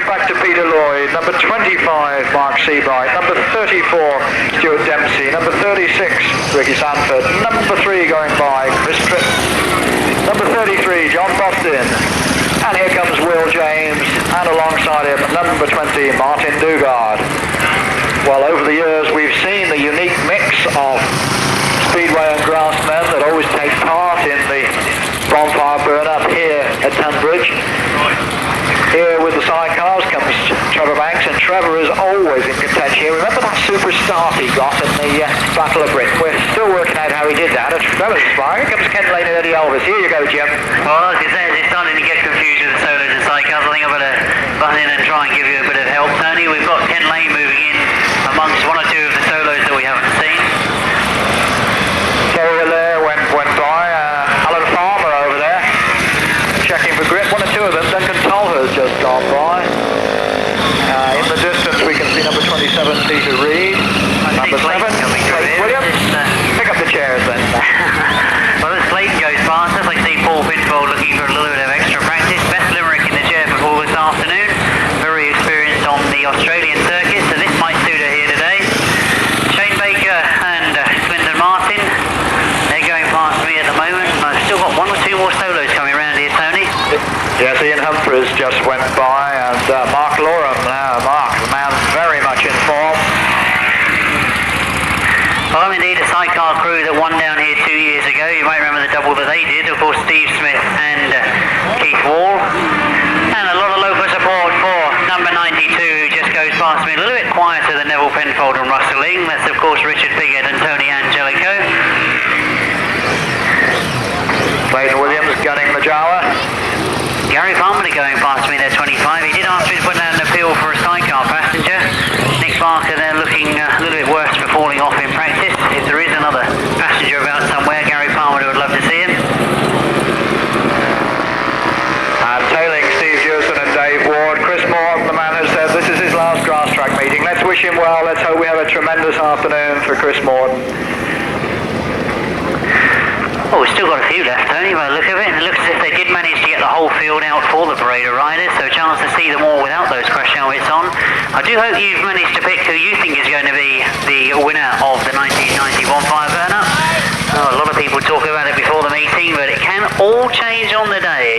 going back to Peter Lloyd. Number 25, Mark Seabright. Number 34, Stuart Dempsey. Number 36, Ricky Sanford. Number 3 going by, Chris Tripp. Number 33, John Bostin. And here comes Will James, and alongside him, number 20, Martin Dugard. Well, over the years, we've seen the unique mix of speedway and grassmen that always take part in the Bonfire Burnup here at Tunbridge. Here with the Sidecars comes Trevor Banks, and Trevor is always in contention. Remember that super start he got in the Battle of Britain? We're still working out how he did that. Trevor's inspiring. Here comes Ken Lane and Eddie Elvis. Here you go, Jim. Well, as you say, it's starting to get confused with the solos and Sidecars. I think I've got to butt in and try and give you a bit of help, Tony. We've got Ken Lane moving in amongst one or two of the solos that we haven't seen. Carrier there went by. Alan Farmer over there, checking for grip. One or two of them. Duncan Tolher's just gone by. In the distance we can see number 27, Peter Reed. Number 7, Clayton Williams. Pick up the chairs then. Well, as Clayton goes past us, I see Paul Pinfold looking for a little bit of extra practice. Best limerick in the chair before this afternoon. Very experienced on the Australian circuit, so this might suit her here today. Shane Baker and Clinton Martin, they're going past me at the moment. I've still got one or two more solos coming around here, Tony. Yes, Ian Humphreys just went by, and Mark Loram now. Mark, the man very much in form. Well, I'm indeed a sidecar crew that won down here 2 years ago. You might remember the double that they did. Of course, Steve Smith and Keith Wall. And a lot of local support for number 92, who just goes past me a little bit quieter than Nevill, Penfold and rustling. That's, of course, Richard Piggott and Tony Angelico. Clayton Williams gunning Majawa. Gary Palmer going past me there, 25. He did ask me to put down an appeal for a sidecar passenger. Nick Barker there looking a little bit worse for falling off in practice. If there is another passenger about somewhere, Gary Palmer would love to see him. And tailing Steve Dewison and Dave Ward, Chris Morton, the man has said this is his last grass track meeting. Let's wish him well. Let's hope we have a tremendous afternoon for Chris Morton. Well, we've still got a few left, Tony, by the look of it. It looks as if they did manage to get the whole field out for the parade of riders, so a chance to see them all without those crash helmets on. I do hope you've managed to pick who you think is going to be the winner of the 1990 Bonfire Burnup. Oh, a lot of people talk about it before the meeting, but it can all change on the day.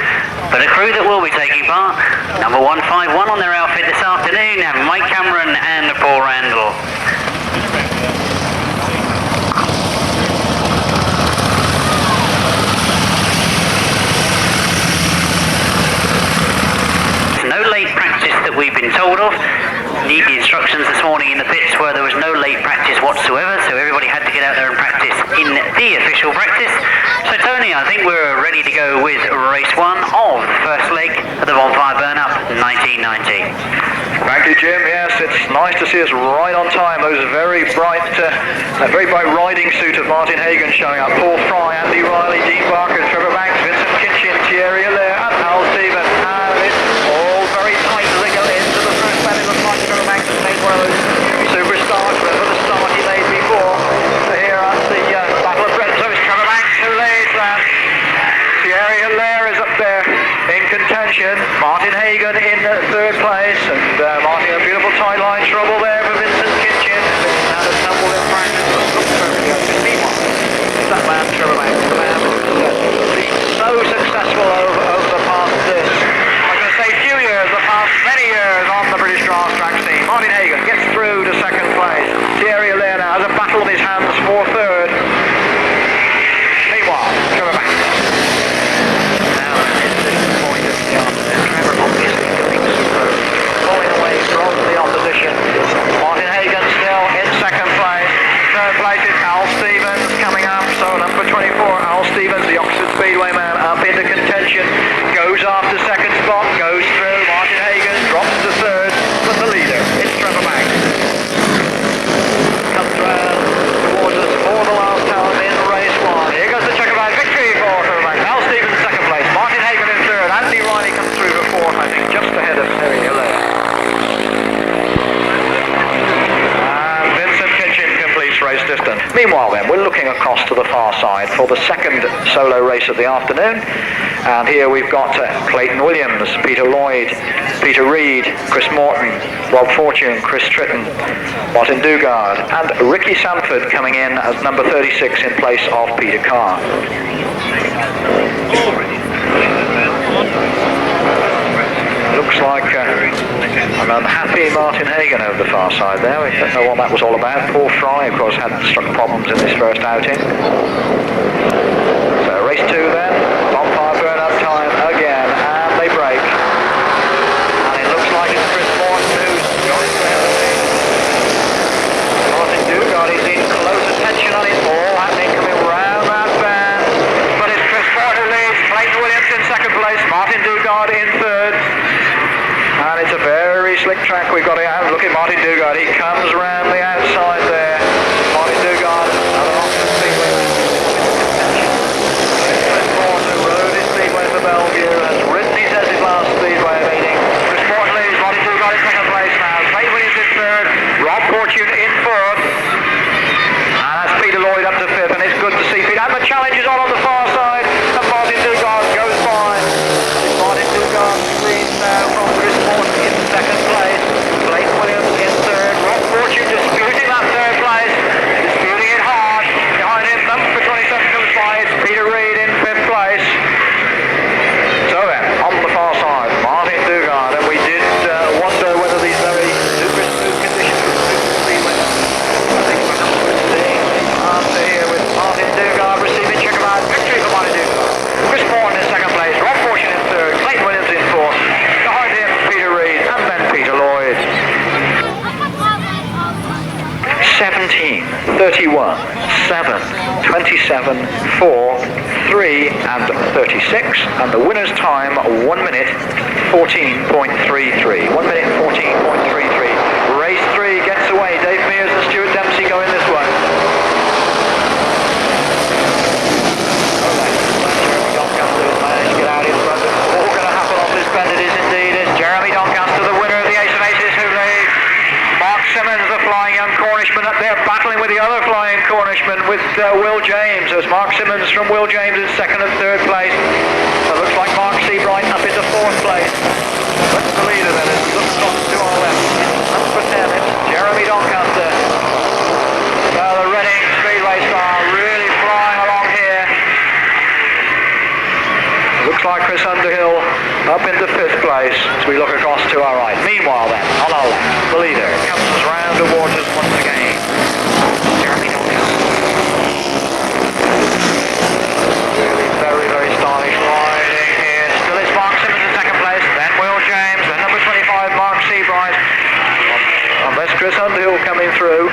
But a crew that will be taking part, number 151 on their outfit this afternoon, have Mike Cameron and Paul Randall. No late practice that we've been told of. Indeed, the instructions this morning in the pits were there was no late practice whatsoever, so everybody had to get out there and practice in the official practice. So Tony, I think we're ready to go with race 1 of the first leg of the Bonfire Burnup 1990. Thank you, Jim. Yes, it's nice to see us right on time. Those very bright riding suit of Martin Hagan showing up. Paul Fry, Andy Riley, Dean Barker, Trevor Banks, Vincent Kinchin, Thierry Allaire, and Al Stevens. And it's all very tight as they go into the first man. It looks like Trevor Banks has made one of those superstars for the start he made before. So here at the Battle of Britain. So it's Trevor Banks who leads, and Thierry Allaire is up there in contention. Martin Hagan in third place, and Martin, a beautiful tight line trouble there for Vincent Kinchin. Had a tumble in practice. That man, Trevor Banks, the man who's been so successful over the past I'm going to say few years, the past many years on the British Grasstrack scene. Martin Hagan gets through to second place. Thierry Allaire now has a battle on his hands for third. Meanwhile, Trevor Banks. Now, this is the point of the afternoon. Trevor obviously doing superb, pulling away from the opposition. Martin Hagan still in second place. Third place is Al Stevens coming up. So number 24, Al Stevens, the Oxford Speedway man, up into contention. Goes after second spot, goes through. Martin Hagan drops to third, but the leader is Trevor Banks. Comes round towards us for the last time in race 1. Here goes the checkered victory for Trevor Banks. Al Stevens second place, Martin Hagan in third. Andy Riley comes through to fourth, I think, just ahead of Terry Allaire. And Vincent Kinchin completes race distance. Meanwhile then, we're looking across to the far side for the second solo race of the afternoon. And here we've got Clayton Williams, Peter Lloyd, Peter Reid, Chris Morton, Rob Fortune, Chris Tritton, Martin Dugard, and Ricky Sanford coming in as number 36 in place of Peter Carr. Looks like an unhappy Martin Hagan over the far side there. We don't know what that was all about. Paul Fry, of course, had struck problems in this first outing. So race 2 then. Bonfire Burnup time again, and they break. And it looks like it's Chris Morton who's going to have the lead. Martin Dugard is in close attention on it. All happening coming round that bend. But it's Chris Morton who leads. Clayton Williams in second place. Martin Dugard in third. And it's a very slick track we've got to have. Look at Martin Dugard. He comes round the outside there. Martin Dugard, another Oxford Speedway. Chris Morton, who rode his Speedway for Bellevue, has ridden his last Speedway meeting. Chris Morton leads. Martin Dugard in second place now. Clayton Williams in third. Rob Fortune in fourth. And that's Peter Lloyd up to fifth. And it's good to see Peter. And the challenge is on the far side. And Martin Dugard goes by. Martin Dugard leads now from Chris Morton in second place. Clayton Williams in third. Rob Fortune disputing that third place. Disputing it hard. Behind him, number 27 comes by. It's Peter Reid in fifth place. So then, on the far side, Martin Dugard. And we did wonder whether these very super smooth conditions would suit the Speedway. I think we're not seeing the answer here with Martin Dugard receiving check-out victory for Martin Dugard. Chris Morton in second place. Rob Fortune in third. Clayton Williams in fourth. Behind him, Peter Reid and then Peter Lloyd. 17, 31, 7, 27, 4, 3 and 36. And the winner's time, 1 minute 14.33. 1 minute 14.33. Race 3 gets away. Dave Mears and Stuart Dempsey go in this one. Doncaster has managed to get out in front. All going to happen off this bend, it is indeed. It's Jeremy Doncaster, the winner of the Ace of Aces, who leads. Mark Simmons, the flying young Cornishman, up there battling with the other flying Cornishman, with Will James. There's Mark Simmons from Will James in second and third place. It looks like Mark Seabright up into fourth place. That's the leader then, as we look to our left. Number 10, it's Jeremy Doncaster. The Reading Speedway star really flying along here. Looks like Chris Underhill up into fifth place as we look across to our right. Meanwhile then, on our left, the leader comes round towards us once again. Jeremy Doncaster. Really very, very stylish riding here. Still is Mark Simmons in second place, then Will James, then number 25, Mark Seabright. Unless Chris Underhill coming through.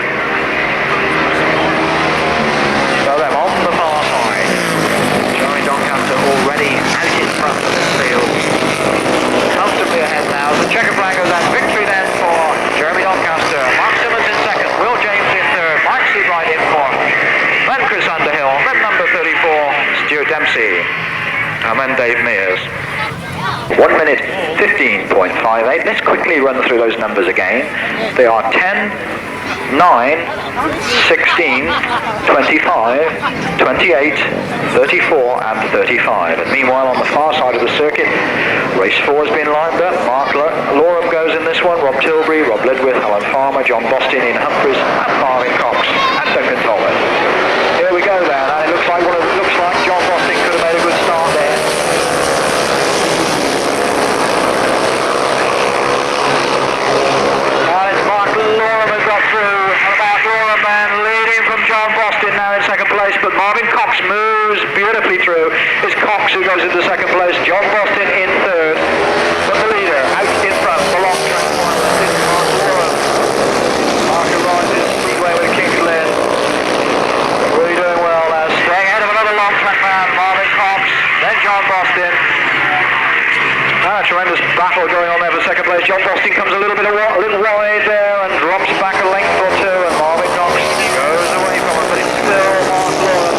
So then on the far side, Jeremy Doncaster already out in front of this field. Comfortably ahead now. The checker flag goes out. Victory then for Jeremy Doncaster. Mark Simmons in second. Will James in third. Mike Seabright in fourth. Then Chris Underhill. Then number 34, Stuart Dempsey. And then Dave Mears. 1 minute 15.58. Let's quickly run through those numbers again. They are 10, 9, 16, 25, 28, 34 and 35. And meanwhile on the far side of the circuit, race 4 has been lined up. Mark Loram goes in this one, Rob Tilbury, Rob Ledwith, Alan Farmer, John Bostin, Ian Humphries and Marvin Cox and Duncan Tollett. Here we go then, and it looks like John Bostin could have made a good start there. Loram has got through, and about Loram then leading from John Bostin now in second place, but Marvin Cox moves beautifully through. It's Cox who goes into second place, John Bostin in third, but the leader out in front, the long track one, is Mark Loram. Mark arrives in Speedway with Kinchin. Really doing well now, staying ahead of another long track man, Marvin Cox, then John Bostin. A tremendous battle going on there for second place. John Bostin comes a little wide there and drops back a length or two, and Marvin Cox goes away from him, but it's still Mark Loram.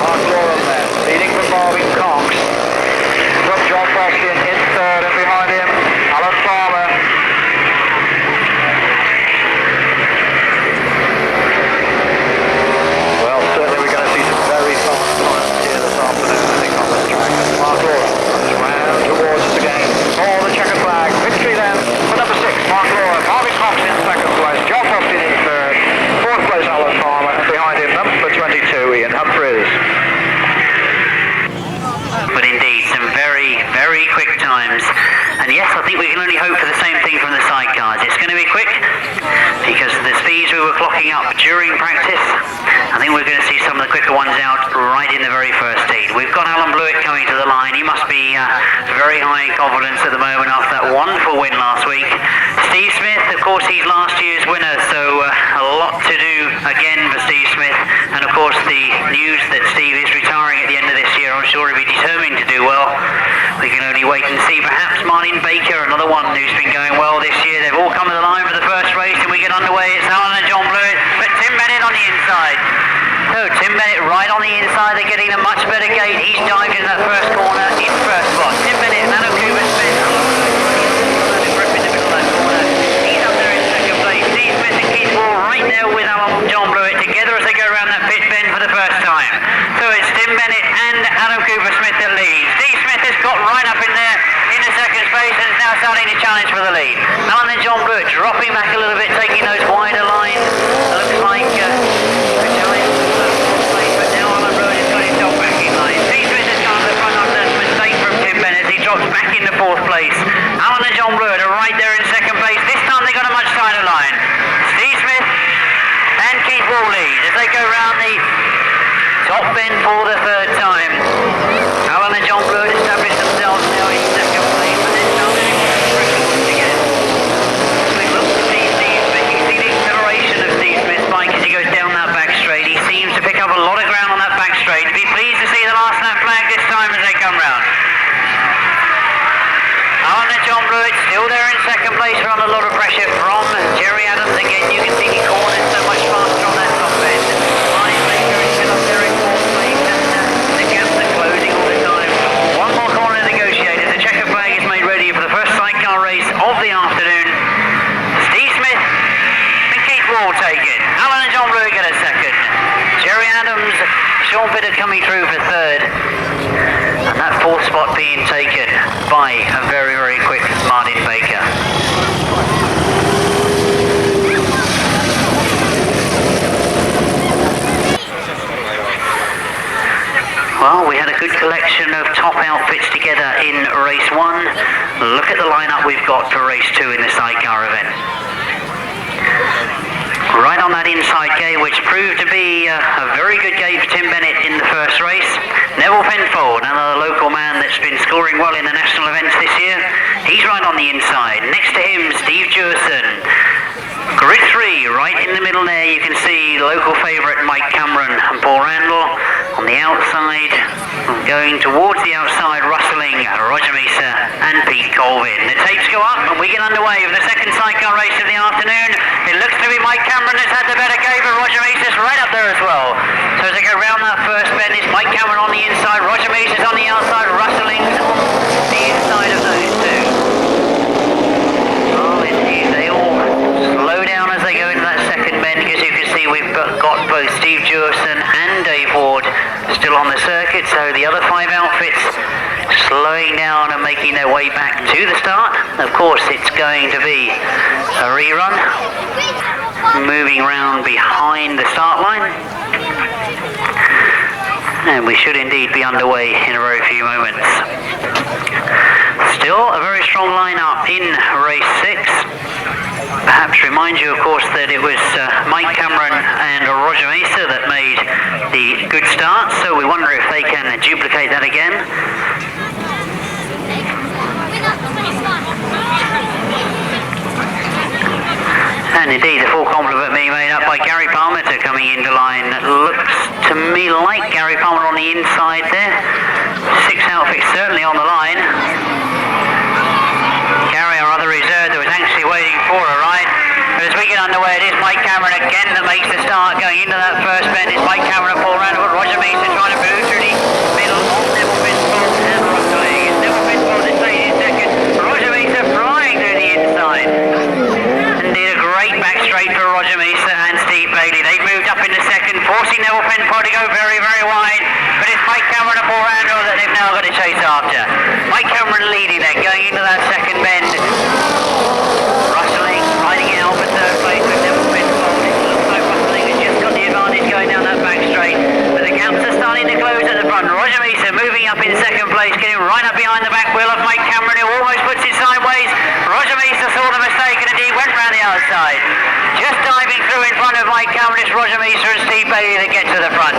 Mark Loram there, leading from Marvin Cox. From John Bostin in third, and behind him, Alan Farmer. Well, certainly we're going to see some very fast times here this afternoon, I think, on this track. Mark Loram comes round towards us again. times. And yes, I think we can only hope for the same thing from the sidecars. It's going to be quick because of the speeds we were clocking up during practice. I think we're going to see some of the quicker ones out right in the very first heat. We've got Blewitt coming to the line. He must be very high in confidence at the moment after that wonderful win last week. Steve Smith, of course, he's last year's winner, so a lot to do again for Steve Smith. And of course, the news that Steve is retiring at the end of this year, I'm sure he'll be determined to do well. We can only wait and see. Perhaps Martin Baker, another one who's been going well this year. They've all come to the line for the first race, and we get underway. It's Alan and John Blewitt, but Tim Bennett on the inside. So Tim Bennett right on the inside. They're getting a much better gate. He's dived in that first corner in first spot. Tim Bennett, Nano Cuba Smith. Grip in the middle of that corner. He's up there in second place. Steve Smith and Keith Wall right there with Alan John Blewitt together as they go around that pit bend for the first time. So it's Tim Bennett and Adam Cooper Smith that lead. Steve Smith has got right up in there in the second space and is now starting to challenge for the lead. Alan and John Blewitt dropping back a little bit, taking those wider lines. It looks like a challenge for the fourth place, but now Alan Blewitt has got himself back in line. Steve Smith has gone to the front after that mistake from Tim Bennett. He drops back into fourth place. Alan and John Blewitt are right there in second place. This time they got a much tighter line. Steve Smith and Keith Wall lead as they go round the top bend for the third time. Alan and John Blewitt established themselves now in second place, but then started to once again. We look to see Steve Smith. You see the acceleration of Steve Smith's bike as he goes down that back straight. He seems to pick up a lot of ground on that back straight. Be pleased to see the last lap flag this time as they come round. Alan and John Blewitt still there in second place. We're under a lot of pressure from Jerry Adams. Again, you can see the corners so much faster on that top end. Martin Baker is still up there in fourth place, and the gaps are closing all the time. One more corner negotiated. The checker flag is made ready for the first sidecar race of the afternoon. Steve Smith and Keith Wall take it. Alan and John Blewitt get a second. Jerry Adams, Sean Piggott coming through for third. And that fourth spot being taken by a very, very quick Martin Baker. Well, we had a good collection of top outfits together in race one. Look at the lineup we've got for race two in the sidecar event. Right on that inside gate, which proved to be a very good gate for Tim Bennett in the first race. Nevill Penfold, another local man that's been scoring well in the national events this year. He's right on the inside. Next to him, Steve Dewison. Grid 3, right in the middle there, you can see local favourite Mike Cameron and Paul Randall. On the outside, going towards the outside, rustling Roger Measor and Pete Colvin. The tapes go up and we get underway with the second sidecar race of the afternoon. It looks to be Mike Cameron that's had the better game, but Roger Measor's right up there as well. So as they go round that first bend, it's Mike Cameron on the inside, Roger Measor's on the outside, rustling on the inside of those two. Oh, indeed, they all slow down as they go into that second bend, because you can see we've got both Steve Dewison and Dave Ward still on the circuit, so the other five outfits slowing down and making their way back to the start. Of course, it's going to be a rerun, moving around behind the start line, and we should indeed be underway in a very few moments. Still a very strong lineup in race 6. Perhaps remind you, of course, that it was Mike Cameron and Roger Measor that made the good start, so we wonder if they can duplicate that again. And indeed, the full complement being made up by Gary Palmer coming into line. Looks to me like Gary Palmer on the inside there. 6 outfits certainly on the line. Gary, our other reserve, that was anxiously waiting for a ride. But as we get underway, it is Mike Cameron again that makes the start going into that first bend. It's Mike Cameron and Paul Randall, but Roger Measor trying to move through the middle of Nevill Penfold and rustling. It's Nevill Penfold that's taking in second. Roger Measor flying through the inside. Indeed, a great back straight for Roger Measor and Steve Bailey. They've moved up into second, forcing Nevill Penfold to go very, very wide. But it's Mike Cameron and Paul Randall that they've now got to chase after. Mike Cameron leading there, going into that second bend. Rustling, riding out for third place with Nevill Penfold. It looks like Rustling has just got the advantage going down that back straight. But the gaps are starting to close at the front. Roger Measor moving up in second place, getting right up behind the back wheel of Mike Cameron, who almost puts it sideways. Roger Measor saw the mistake and indeed went round the outside. Just diving through in front of Mike Cameron, it's Roger Measor and Steve Bailey that get to the front.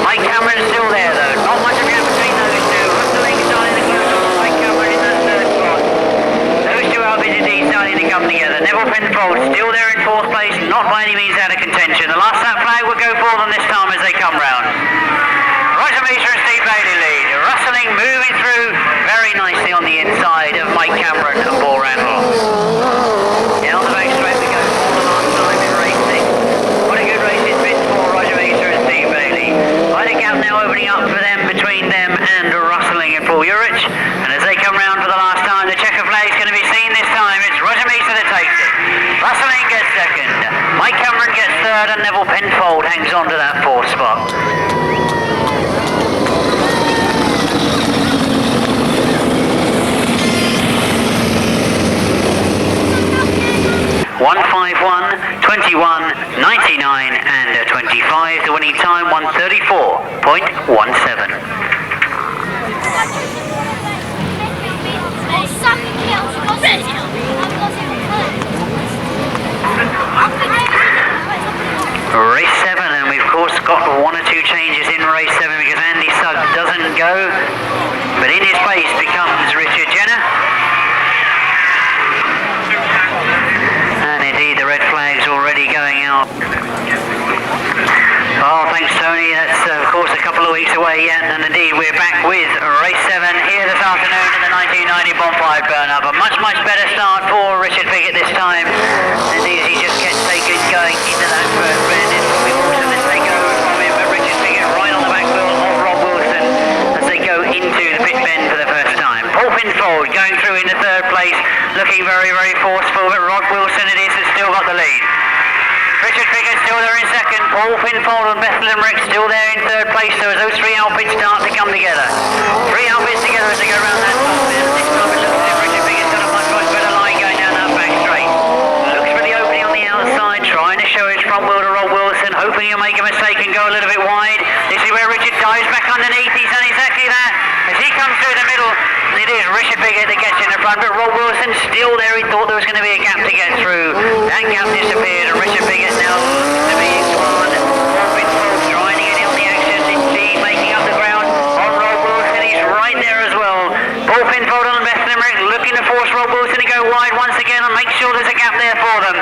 Mike Cameron's still there though, not much of a gap between those two. Hustling starting to close on Mike Cameron in that third spot. Those two outfits indeed starting to come together. Nevill Penfold still there in fourth place, not by any means out of contention. The last lap flag will go for them this time as they come round. Roger Measor and Steve Bailey lead. Rustling moving through very nicely on the inside of Mike Cameron and Paul Randall. Down the back straight we go for the last time in race 6. What a good race it's been for Roger Measor and Steve Bailey. Quite a gap now opening up for them between them and Rustling and Paul Urich. And as they come round for the last time, the checker flag is going to be seen this time. It's Roger Measor that takes it. Rustling gets second. Mike Cameron gets third and Nevill Penfold hangs on to that fourth spot. 1:51, 21, 99 and 25. The winning time 1:34.17. Race 7, and we've of course got one or two changes in race 7 because Andy Sugg doesn't go, but in his place becomes Richard Jenner. And indeed the red flag's already going out. Oh, thanks Tony, that's of course a couple of weeks away yet, and indeed we're back with race 7 here this afternoon in the 1990 Bonfire Burnup. A much better start for Richard Piggott this time. Indeed, he just gets taken going into that first bend. It's probably Morton as they go from him, but Richard Piggott right on the back wheel of Rob Wilson as they go into the pit bend for the first time. Paul Pinfold going through into third place, looking very forceful, but Rob Wilson it is that's still got the lead. Richard Piggott still there in second, Paul Pinfold and Bethlehem Rick still there in third place, so as those three outfits start to come together. Three outfits together as they go around that top bend. This time it looks as if Richard Piggott's got a much better line going down that back straight. Looks for the opening on the outside, trying to show his front wheel to Rob Wilson, hoping he'll make a mistake and go a little bit wide. This is where Richard dives back underneath, he's done exactly that. As he comes through the middle, it is Richard Piggott that gets in the front, but Rob Wilson still there. He thought there was going to be a gap to get through. That gap disappeared, and Richard Piggott now looks to be in command. Paul Pinfold trying to get in on the action, indeed making up the ground on Rob Wilson. He's right there as well. Paul Pinfold and Bethlehem Rick looking to force Rob Wilson to go wide once again and make sure there's a gap there for them.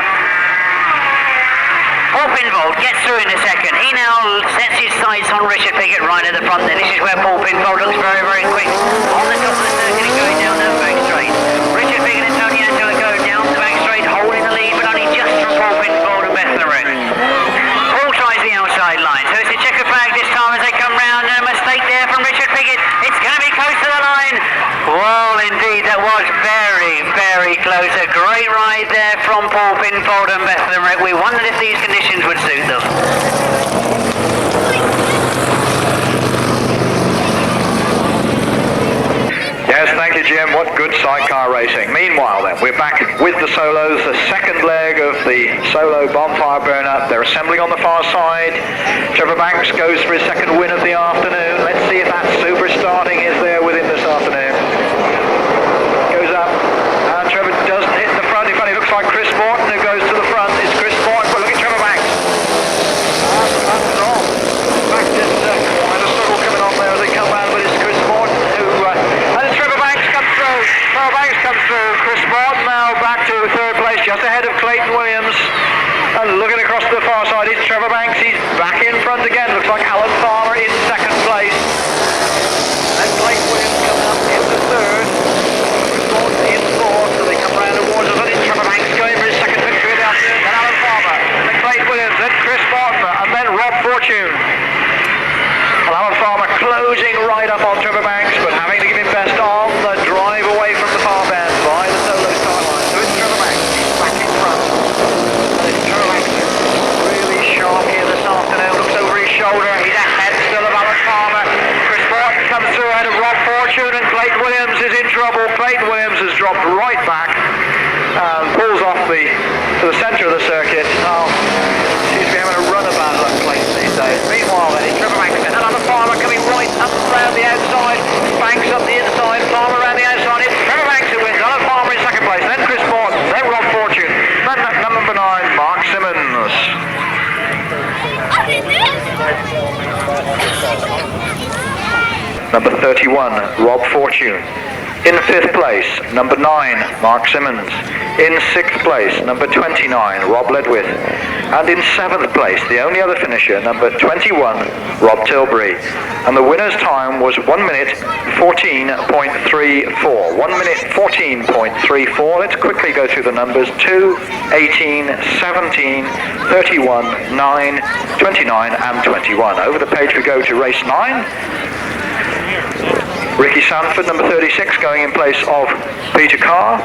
Paul Pinfold gets through in a second. He now sets his sights on Richard Piggott right at the front there. This is where Paul Pinfold looks very quick on the top of the circuit and going down that back straight. Richard Piggott and Tony Angelo go down the back straight, holding the lead, but only just from Paul Pinfold and Bethlehem Rick. Paul tries the outside line, so it's a checker flag this time as they come round, and a mistake there from Richard Piggott. It's going to be close to the line. Well, indeed, that was very close. A great ride there from Paul Pinfold and Bethlehem Rick. We wondered if these conditions would suit them. Yes, thank you, Jim. What good sidecar racing. Meanwhile, then, we're back with the solos, the second leg of the solo Bonfire Burnup. They're assembling on the far side. Trevor Banks goes for his second win of the afternoon. Let's see if that super starting is there with him this afternoon. Goes up, and Trevor doesn't hit the front. In fact, it looks like Chris Morton who goes to the front. It's Chris Morton, but look at Trevor Banks. That's wrong. Back just quite a struggle coming on there as they come round, but it's Chris Morton who... Trevor Banks comes through. Chris Morton now back to third place, just ahead of Clayton Williams. And looking across to the far side is Trevor Banks. He's back in front again. Looks like Alan Farmer in second place. And Clayton Williams comes up in the third. Chris Morton in fourth. So they come round towards us. And it's Trevor Banks going for his second victory of the afternoon. Then Alan Farmer. Then Clayton Williams. Then Chris Morton. And then Rob Fortune. Well, Alan Farmer closing right up on Trevor Banks, but having to give him best on the drive away from the far bend by the solo start line. So it's Trevor Banks, he's back in front. And it's Trevor Banks really sharp here this afternoon, looks over his shoulder, he's ahead still of Alan Farmer. Chris Morton comes through ahead of Rob Fortune, and Clayton Williams is in trouble. Clayton Williams has dropped right back and pulls off to the centre of the circuit. Oh, seems to be having a run of bad luck, Clayton, these days. Meanwhile then, it's Trevor Banks and Alan Farmer coming right up the around the outside, Banks up the inside, Farmer around the outside, it's Trevor Banks who wins, Alan Farmer in second place, then Chris Morton, then Rob Fortune, then number 9, Mark Simmons. Number 31, Rob Fortune. In 5th place, number 9, Mark Simmons. In 6th place, number 29, Rob Ledwith. And in 7th place, the only other finisher, number 21, Rob Tilbury. And the winner's time was 1 minute 14.34. 1 minute 14.34. Let's quickly go through the numbers. 2, 18, 17, 31, 9, 29 and 21. Over the page we go to race 9. Ricky Sanford, number 36, going in place of Peter Carr.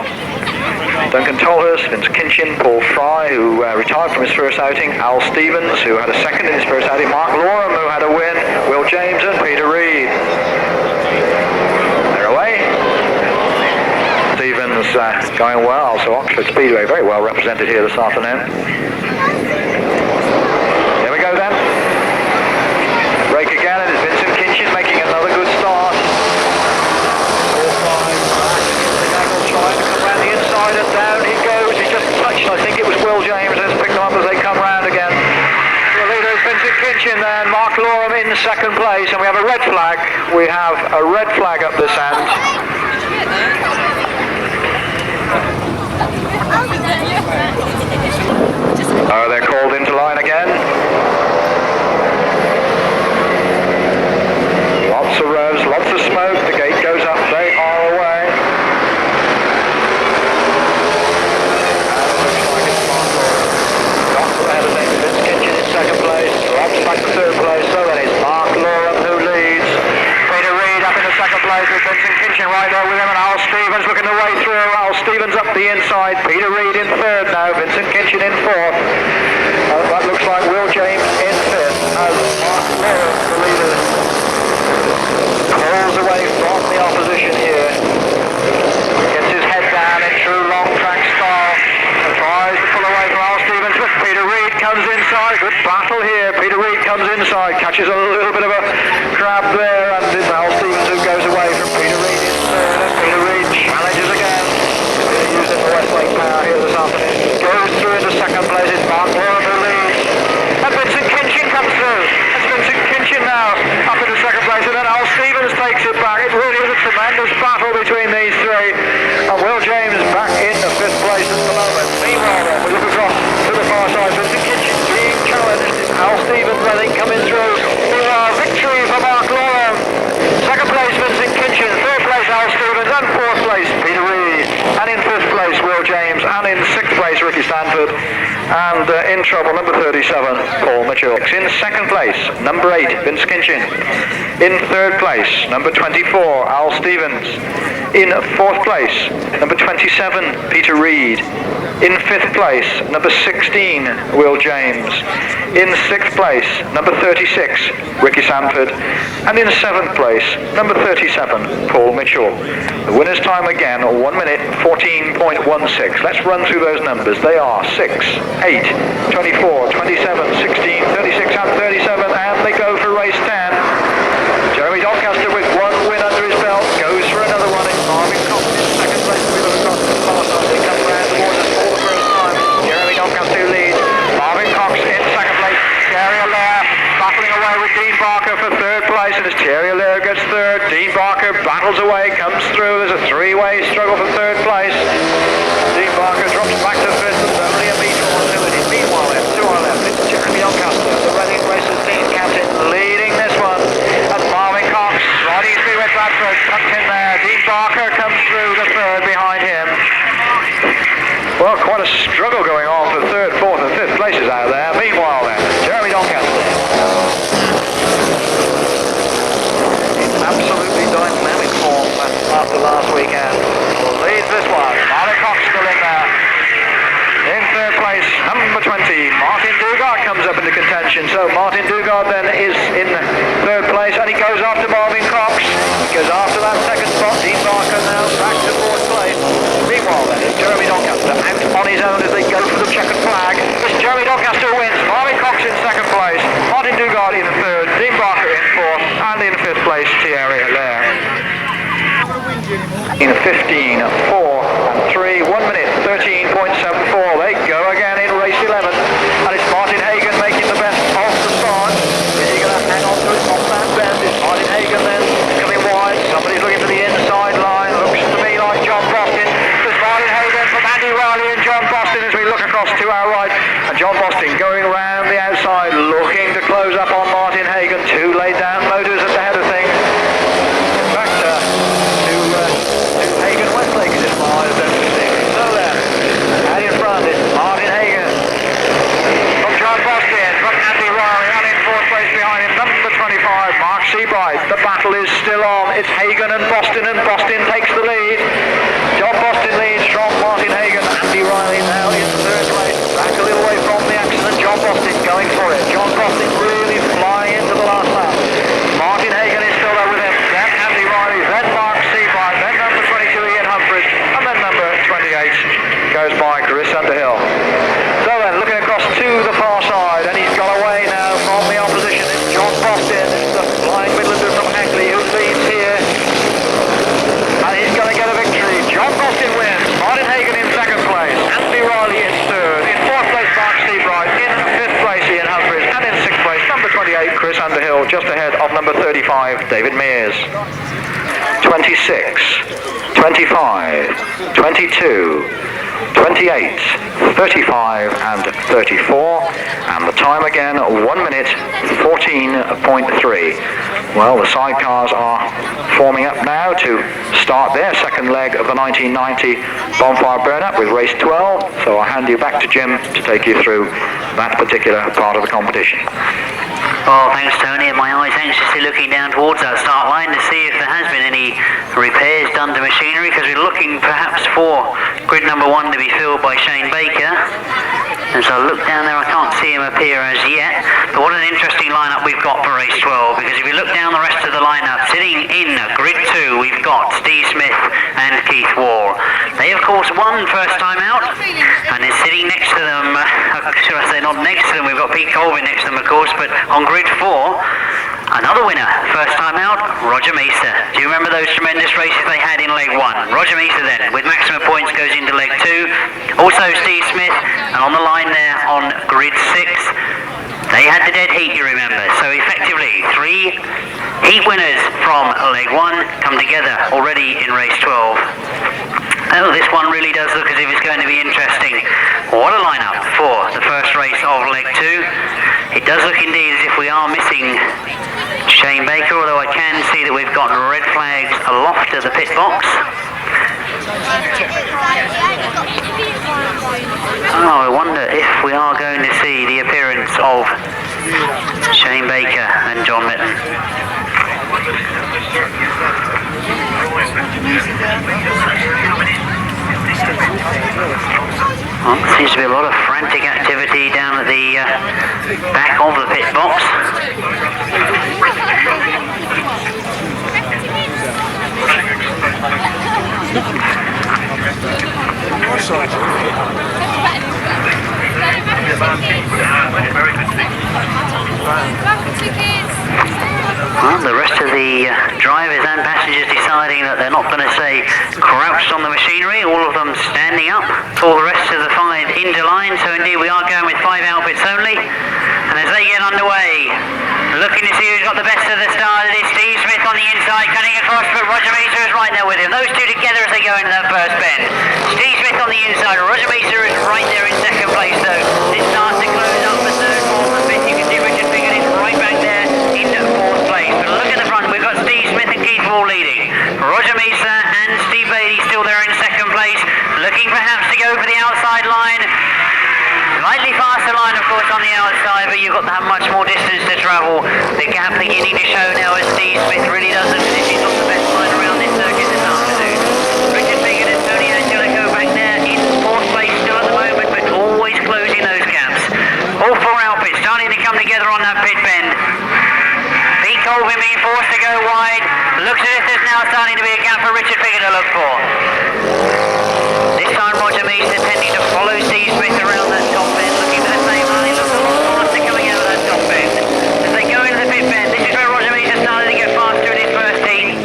Duncan Tolhurst, Vince Kinchin, Paul Fry, who retired from his first outing, Al Stevens, who had a second in his first outing, Mark Loram, who had a win, Will James and Peter Reid. They're away. Stevens going well, so Oxford Speedway very well represented here this afternoon. Here we go then. Break again, and it's Vincent Kinchin making another good start. Trying to come round the inside and down he goes. He just touched, I think it was Will James, has picked them up as they come round again. The leader is Vincent Kinchin then, Mark Loram in second place, and we have a red flag. We have a red flag up this end. Oh, they're called into line again. Lots of revs, lots of smoke, the gate goes up, they are away. Second place, Rob's back to third place, so then it's Mark Loram who leads. Peter Reid up in the second place with Vincent Kinchin right there with him, and Al Stevens looking the way through. Al Stevens up the inside, Peter Reid in third now, Vincent Kinchin in fourth. That looks like Will James in fifth as Mark Loram, the leader, pulls away from the opposition here. Gets his head down in true long track style and tries to pull away from Al Stevens, but Peter Reid comes inside. Good battle here. Peter Reid comes inside, catches a little bit of a grab there, and it's Al Stevens who goes away from Peter Reid in third, and Peter Reid challenges again. He's using the Westlake power here this afternoon. Goes through into second place. It's Mark Loram who leads. And Vincent Kinchin comes through. It's Vincent Kinchin now up into second place, and then Al Stevens takes it back. It really is a tremendous battle between these three. And Will James back into fifth place at the moment. Meanwhile, we look across to the far side. Vincent Kinchin being challenged. Al Stevens, I think, coming through. Victory for Mark Loram. Second place, Vincent Kinchin. Third place, Al Stevens. And fourth place, Peter Reid. And in fifth place, Will James. And in sixth place, Ricky Sanford. And in trouble, number 37, Paul Mitchell. In second place, number 8, Vince Kinchin. In third place, number 24, Al Stevens. In fourth place, number 27, Peter Reid. In fifth place, number 16, Will James. In sixth place, number 36, Ricky Sanford. And in seventh place, number 37, Paul Mitchell. The winner's time again, 1 minute 14.16. Let's run through those numbers. They are 6, 8, 24, 27, 16, 36 and 37, and they go for race 10. Jeremy Doncaster with one win under his belt goes for another one. It's Marvin Cox in second place. We look across the far side. They come round towards us for the first time. Jeremy Doncaster who leads. Marvin Cox in second place. Thierry Allaire battling away with Dean Barker for third place, and as Thierry Allaire gets third, Dean Barker battles away, comes through. There's a three-way struggle for third place. Dean Barker drops back to fifth. There's only a metre or two in it. Meanwhile, to our left, it's Jeremy Doncaster, the Reading Racers team captain, leading this one. And Marvin Cox riding through with Bradford, tucked in there. Dean Barker comes through the third behind him. Well, quite a struggle going on for third, fourth and fifth places out there. Meanwhile then, Jeremy Doncaster. Absolutely dynamic form after last weekend. Leads this one. Marvin Cox still in there. In third place, number 20, Martin Dugard comes up into contention. So Martin Dugard then is in third place, and he goes after Marvin Cox. He goes after that second spot. Dean Barker now back to fourth place. Meanwhile then, it's Jeremy Doncaster out on his own as they go for the checkered flag. It's Jeremy Doncaster wins. Marvin Cox in second place. Martin Dugard in third. Dean Barker in fourth. And in fifth place, Thierry Riley and John Bostin as we look across to our right. And John Bostin going around the outside, looking to close up on Martin Hagen. Two laid down motors at the head of things. Back to Hagen Westlake is far as so there. And in front is Martin Hagen. From John Bostin, from Andy Riley, and in fourth place behind him, number 25, Mark Seabright. The battle is still on. It's Hagen and Bostin takes the lead. John Bostin leads from Martin Hagen. Andy Riley now in third place. Back a little way from the accident. John Bostin going for it. John Bostin really flying into the last lap. Martin Hagen is still there with him. Then Andy Riley, then Mark Seabright, then number 22 Ian Humphries, and then number 28 goes by Underhill. So then, looking across to the far side, and he's got away now from the opposition. It's John Bostin, the flying Midlander from Hackley, who leads here. And he's going to get a victory. John Bostin wins. Martin Hagen in second place. Andy Riley in third. In fourth place, Mark Seabright. In fifth place, Ian Humphries. And in sixth place, number 28, Underhill, just ahead of number 35, David Mears. 26, 25, 22, 28, 35 and 34, and the time again 1 minute 14.3. Well, the sidecars are forming up now to start their second leg of the 1990 Bonfire Burnup with race 12, so I'll hand you back to Jim to take you through that particular part of the competition. Well, thanks Tony, and my eyes anxiously looking down towards that start line to see if there has been any repairs done to machinery, because we're looking perhaps for grid number 1 to be filled by Shane Baker. As I look down there, I can't see him appear as yet, but what an interesting lineup we've got for race 12, because if you look down the rest of the lineup, sitting in grid 2 we've got Steve Smith and Keith Wall. They of course won first time out, and they're sitting next to them, should I say not next to them, we've got Pete Colvin next to them of course, but on grid 4, another winner, first time out, Roger Measor. Do you remember those tremendous races they had in leg 1? Roger Measor then, with maximum points, goes into leg 2. Also Steve Smith, and on the line there on grid 6, they had the dead heat, you remember. So effectively, 3 heat winners from leg 1 come together already in race 12. Oh, this one really does look as if it's going to be interesting. What a lineup for the first race of leg 2. It does look indeed as if we are missing Shane Baker, although I can see that we've got red flags aloft at the pit box. Oh, I wonder if we are going to see the appearance of Shane Baker and John Mitten. Well, there seems to be a lot of frantic activity down at the back of the pit box. Well, the rest of the drivers and passengers deciding that they're not going to stay crouched on the machinery, all of them standing up for the rest of the 5 into line. So indeed we are going with 5 outfits only, and as they get underway, looking to see who's got the best of the start. It is Steve Smith on the inside, cutting across, but Roger Measor is right there with him. Those two together as they go into that first bend. Steve Smith on the inside, Roger Measor is right there in second place though. This starts to close up for third, fourth and fifth. You can see Richard Piggott is right back there into fourth place. But look at the front, we've got Steve Smith and Keith Wall leading. Roger Measor and Steve Bailey still there in second place, looking perhaps to go for the outside line. Slightly faster line, of course, on the outside, but you've got to have much more distance to travel. The gap beginning to show now as Steve Smith really does look as if he's got the best line around this circuit this afternoon. Richard Piggott and Tony Angelico back there in fourth place still at the moment, but always closing those gaps. All 4 outfits starting to come together on that pit bend. Pete Colvin being forced to go wide. Looks as if there's now starting to be a gap for Richard Piggott to look for. This time Roger Measor tending to follow Steve Smith around that top bend, looking for the same line. He looks a lot faster coming out of that top bend. As they go into the pit bend, this is where Roger Measor started to get faster in his first heat.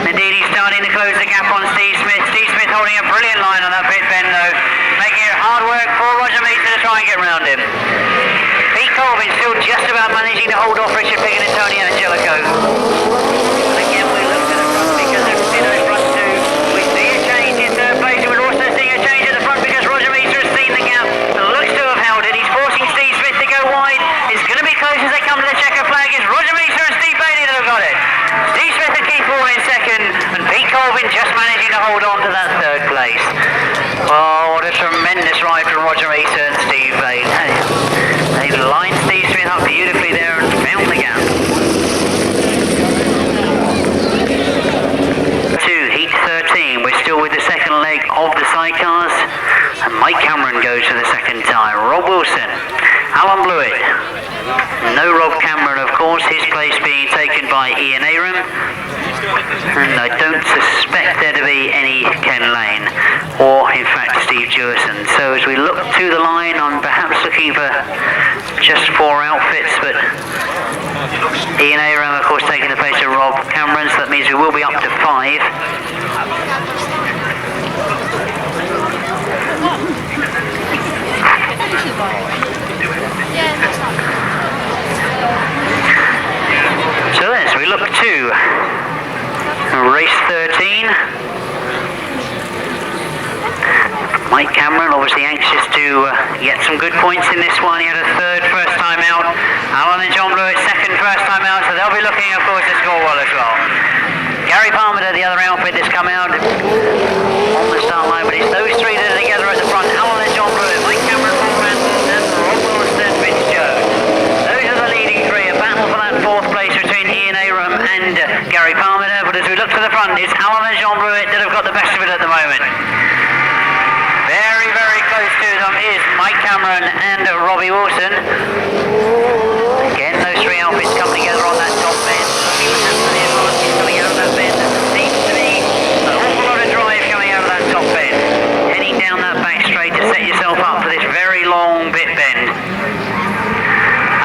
Indeed, he's starting to close the gap on Steve Smith. Steve Smith holding a brilliant line on that pit bend though, making it hard work for Roger Measor to try and get round him. Pete Colvin still just about managing to hold off Richard Piggott and Tony Angelico. Again, we look to the front because in those front 2, we see a change in third place. We're also seeing a change at the front because Roger Eaton, Steve Vane. They lined Steve Smith up beautifully there and found the gap. To heat 13, we're still with the second leg of the sidecars, and Mike Cameron goes for the second time. Rob Wilson, Alan Blewitt. No Rob Cameron, of course, his place being taken by Ian Aram. And I don't suspect there to be any Ken Lane, or in fact Steve Dewison. So as we look to the line, I'm perhaps looking for just 4 outfits, but Ian Aram, of course, taking the place of Rob Cameron, so that means we will be up to 5. So as we look to race 13, Mike Cameron obviously anxious to get some good points in this one. He had a third first time out. Alan and John Blewitt second first time out, so they'll be looking, of course, to score well as well. Gary Palmer, the other outfit, that's come out on the start line, but it's those three that are together at the front. Alan and John Blewitt, Mike Cameron, Paul Ranson, and Rob Wilson, Vince Jones. Those are the leading three. A battle for that 4th place between Ian Aram and Gary Palmer. But as we look to the front, it's Alan and John Blewitt that have got the best of it at the moment. Very, very close to them is Mike Cameron and Robbie Wilson. Again, those 3 outfits come together on that top bend. Coming out of that bend. Seems to be an awful lot of drive coming out of that top bend. Heading down that back straight to set yourself up for this very long bit bend.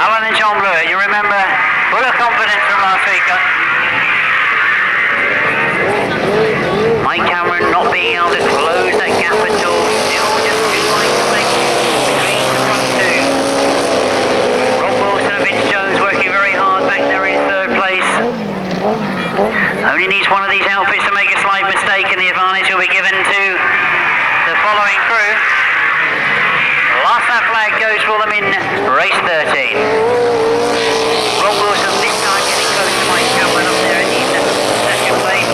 Alan and John Blewitt, you remember, full of confidence from last week. Mike Cameron not being able to close that gap at all. Still just 2 lengths between the front 2. Rob Wilson and Vince Jones working very hard back there in 3rd place. Only needs one of these outfits to make a slight mistake, and the advantage will be given to the following crew. Last that flag goes for them in race 13. Rob Wilson this time getting close to Mike Cameron up there in 2nd place.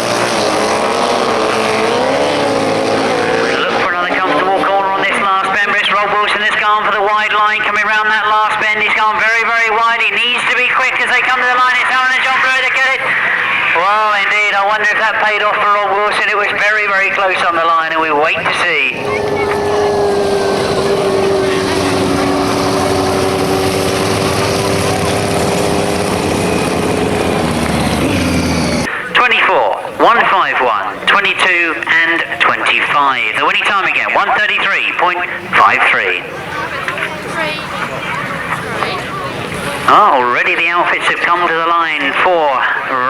Rob Wilson has gone for the wide line, coming round that last bend. He's gone very, very wide. He needs to be quick as they come to the line. It's Alan and John Blewitt to get it. Well, indeed, I wonder if that paid off for Rob Wilson. It was very, very close on the line, and we wait to see. 24, 151, 22 and 25. The winning time again, 1:33.53. Already the outfits have come to the line for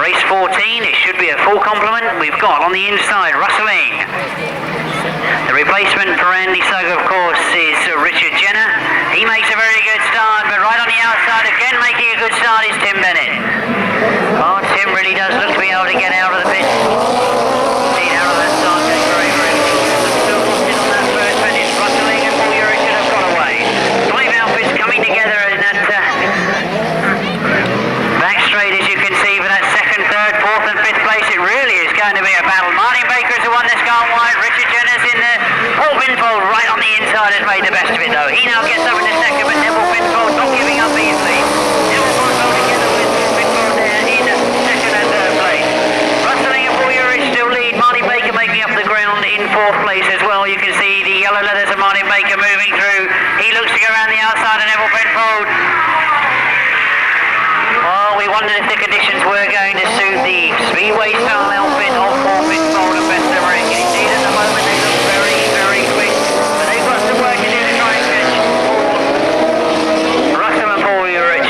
race 14. It should be a full complement. We've got on the inside rustling. The replacement for Andy Sugg, of course, is Richard Jenner. He makes a very good start, but right on the outside again making a good start is Tim Bennett. Oh, Tim really does look to be able to get out of the pit. Indeed, out of that start, going very, very good. Still locked in on that first bend. It's rustling and Paul Uric should have got away. 5 outfits coming together in that back straight, as you can see, for that 2nd, 3rd, 4th and 5th place. It really is going to be a battle. Martin Baker is the one that's gone wide. Richard Jenner's in there. Paul Pinfold right on the inside has made the best of it though. He now gets up in the 2nd, but Nevill Pinfold not giving up easily. Nevill Pinfold together with Pinfold there in 2nd and 3rd place. Rustling and Paul Uric still lead. Martin Baker making up the ground in 4th place as well. You can see the yellow leathers of Martin Baker moving through. He looks to go around the outside of Nevill Pinfold. Oh, we wondered if the conditions were going to suit the speedway style outfit of Paul Pinfold and Best Limerick. Indeed, at the moment they look very, very quick, but they've got some work to do to try and catch Russell and Paul Uric.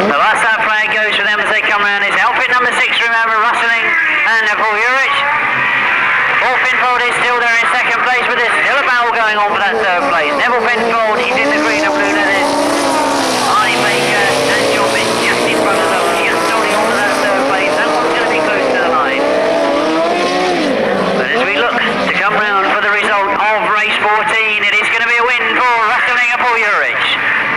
The last that flag goes for them as they come around is outfit number 6, remember, Rustling and Paul Uric. Paul Pinfold is still there in 2nd place, but there's still a battle going on for that 3rd place. Nevill Pinfold, he's in the green and blue leathers. Marty Baker and John Bit just in front of them, just holding on to that 3rd place. That one's going to be close to the line. But as we look to come round for the result of race 14, it is going to be a win for Rustling and Paul Uric.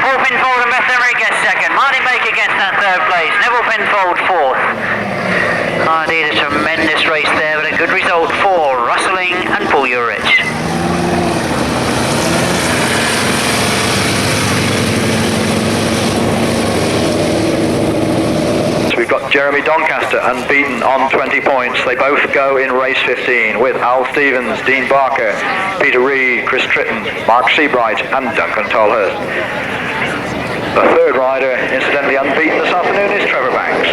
Paul Pinfold and Beth Limerick gets 2nd. Martin Baker gets that 3rd place. Nevill Pinfold 4th. Oh, indeed, a tremendous race there, but a good result for Rustling and Paul Uric. Jeremy Doncaster, unbeaten on 20 points. They both go in race 15 with Al Stevens, Dean Barker, Peter Reid, Chris Tritton, Mark Seabright and Duncan Tolhurst. The third rider, incidentally unbeaten this afternoon, is Trevor Banks.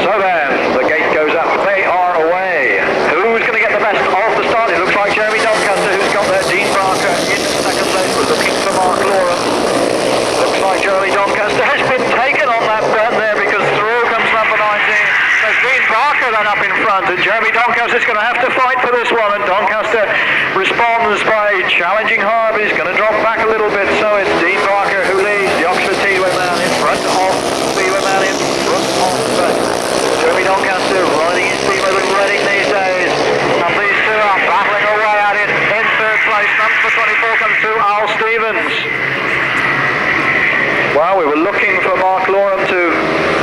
So then, the gate goes up. They are away. Who's going to get the best of the start? It looks like Jeremy Doncaster, who's got there. Dean Barker in second place. We're looking for Mark Loram. Looks like Jeremy Doncaster has been taken on that run there because through comes number 19. There's Dean Barker then up in front, and Jeremy Doncaster is going to have to fight for this one, and Doncaster responds by challenging hard. He's going to drop back a little bit, so it's Dean Barker who leads the Oxford Speedway man in front of Speedway man in front of Jeremy Doncaster riding his Speedway with Reading these days, and these two are battling away at it. In third place, number 24 comes through Al Stevens. Well, we were looking for Mark Loram to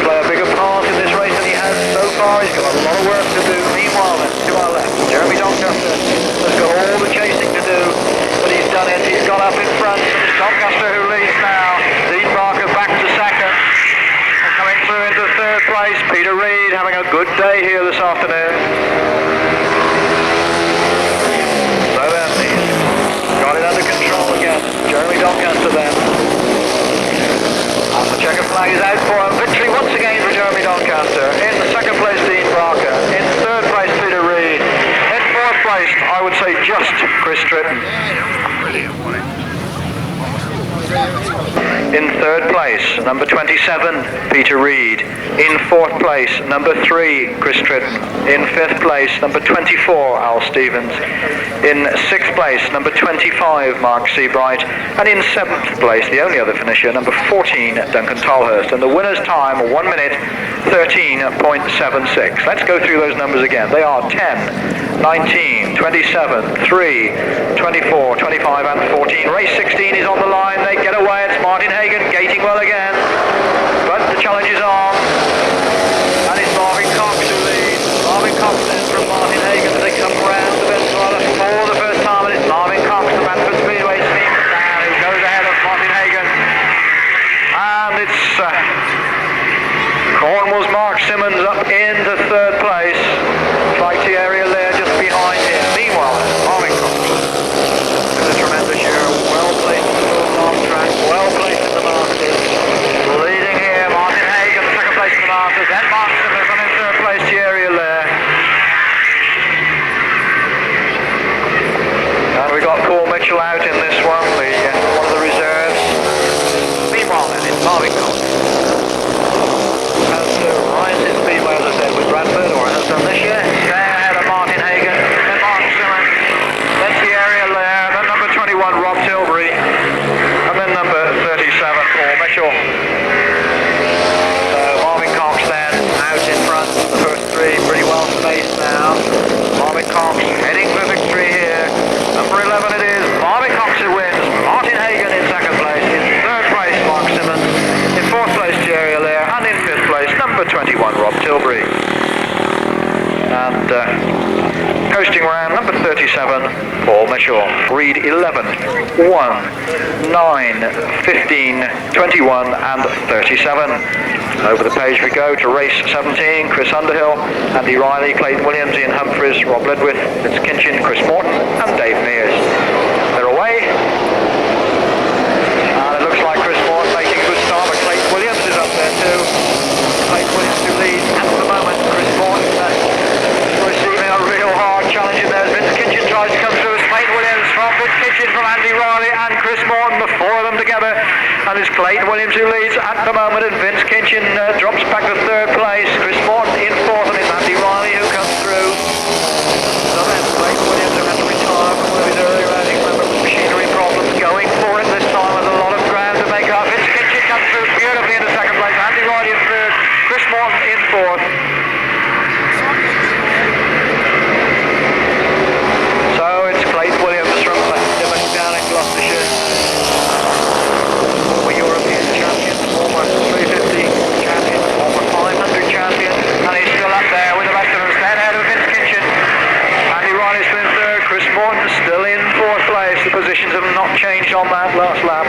play a bigger part in this race than he has so far. He's got a lot of work to do. Meanwhile, then, to our left, Jeremy Doncaster has got all the chasing to do, but he's done it. He's got up in front. It's Doncaster who leads now. Dean Barker back to second. And coming through into third place, Peter Reid having a good day here this afternoon. So then, he's got it under control again. Jeremy Doncaster then. And the checker flag is out for him. Victory once again for Jeremy Doncaster. In the second place, Dean Barker. In third place, Peter Reid. In fourth place, I would say just Chris Tritton. In third place, number 27, Peter Reid. In fourth place, number 3, Chris Tritton. In fifth place, number 24, Al Stevens. In sixth place, number 25, Mark Seabright. And in seventh place, the only other finisher, number 14, Duncan Tolhurst. And the winner's time, 1 minute 13.76. Let's go through those numbers again. They are 10, 19, 27, 3, 24, 25 and 14. Race 16 is on the line. They get away. It's Martin Hagan gating well again. But the challenge is on. And it's Marvin Cox who leads. Marvin Cox then from Martin Hagan takes up around the best rider for the first time. And it's Marvin Cox, the Manford Speedway team down, who goes ahead of Martin Hagan. And it's Cornwall's Mark Simmons up into third place. Fight the area there just behind him. Meanwhile, Marvin Cox is a tremendous year. Well placed in the long track. Well placed in the Masters. Leading here, Martin Hagan, second place in the Masters. Then Mark Simmons on in third place, the area there. And we got Paul Mitchell out in this one, one of the reserves. Meanwhile, then it's Marvin Cox. Has to rise his speedway, as I said, with Bradford, or has done this year. Stay ahead of Martin Hagan, then Mark Simmons, then the area there, then number 21, Rob Tilbury, and then number 37, Paul Mitchell. So Marvin Cox then out in front, the first three pretty well spaced now. Marvin Cox heading for victory here. Number 11 it is, Marvin Cox who wins, Martin Hagan in second place, in third place Mark Simmons, in fourth place Jerry Allaire, and in fifth place number 21 Rob Tilbury. And coasting round number 37 Paul Mitchell. Reid 11, 1, 9, 15, 21 and 37. Over the page we go to race 17, Chris Underhill, Andy Riley, Clayton Williams, Ian Humphries, Rob Ledwith, Vince Kinchin, Chris Morton and Dave Mears. They're away. And it looks like Chris Morton making a good start, but Clayton Williams is up there too. Clayton Williams who leads at the moment. Chris Morton receiving a real hard challenge in there. Vince Kinchin tries to come through. It's Clayton Williams from Vince Kinchin, from Andy Riley and Chris Morton, the four of them together. And it's Clayton Williams who leads at the moment, and Vince Kinchin drops back to third place. Chris Morton in fourth, and it's Andy Riley who comes through. So then Clayton Williams, who had to retire from one of his earlier outings, remember machinery problems, going for it this time with a lot of ground to make up. Vince Kinchin comes through beautifully in the second place. Andy Riley in third, Chris Morton in fourth. So it's Clayton Williams from Plymouth down in Gloucestershire. Former European champion, former 350 champion, former 500 champion, and he's still up there with the rest of them. Then ahead of Vince Kinchin. Andy Riley's still in third, Chris Morton still in fourth place. The positions have not changed on that last lap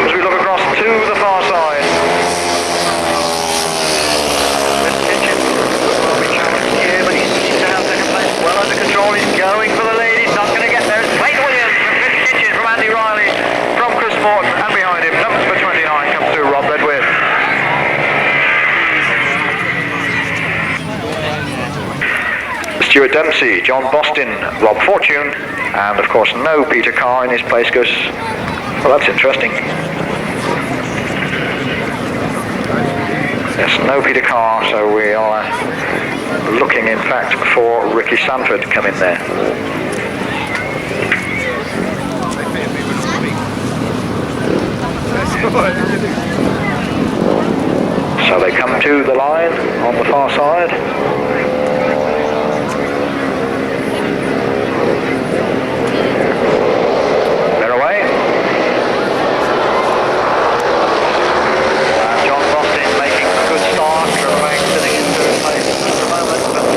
as we look across to the far side. Vince Kinchin Stuart Dempsey, John Bostin, Rob Fortune, and of course no Peter Carr in his place because, well, that's interesting. Yes, no Peter Carr, so we are looking in fact for Ricky Sanford to come in there. So they come to the line on the far side. They're away. And John Bostin making a good start. Trevor sitting in third place at the moment, but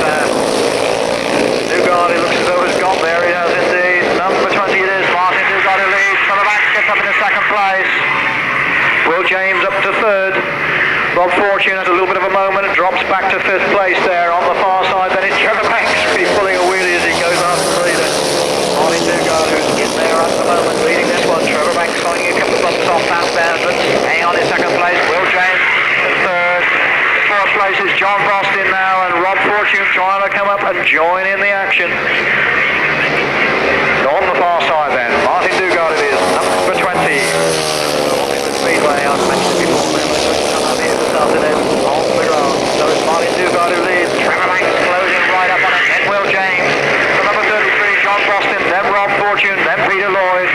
Dugard, it looks as though has got there. He has indeed. Number 20 it is. Martin Dugard who leads. Trevor gets up into second place. Will James up to third. Rob Fortune has a little bit of a moment and drops back to fifth place there on the far side. Then it's Trevor Banks really pulling a wheelie as he goes after the leader. Martin Dugard who's in there at the moment leading this one. Trevor Banks finding a couple of bumps off that there, but hanging on in second place. Will James in third. In fourth place is John Bostin now, and Rob Fortune trying to come up and join in the action. So on the far side then, Martin Dugard it is, number 20. Speedway, I've mentioned it before, started in on the ground. So it's Martin Dugard who leads. Trevor Banks closing right up on it. Then Will James. So number 33, John Bostin. Then Rob Fortune. Then Peter Lloyd.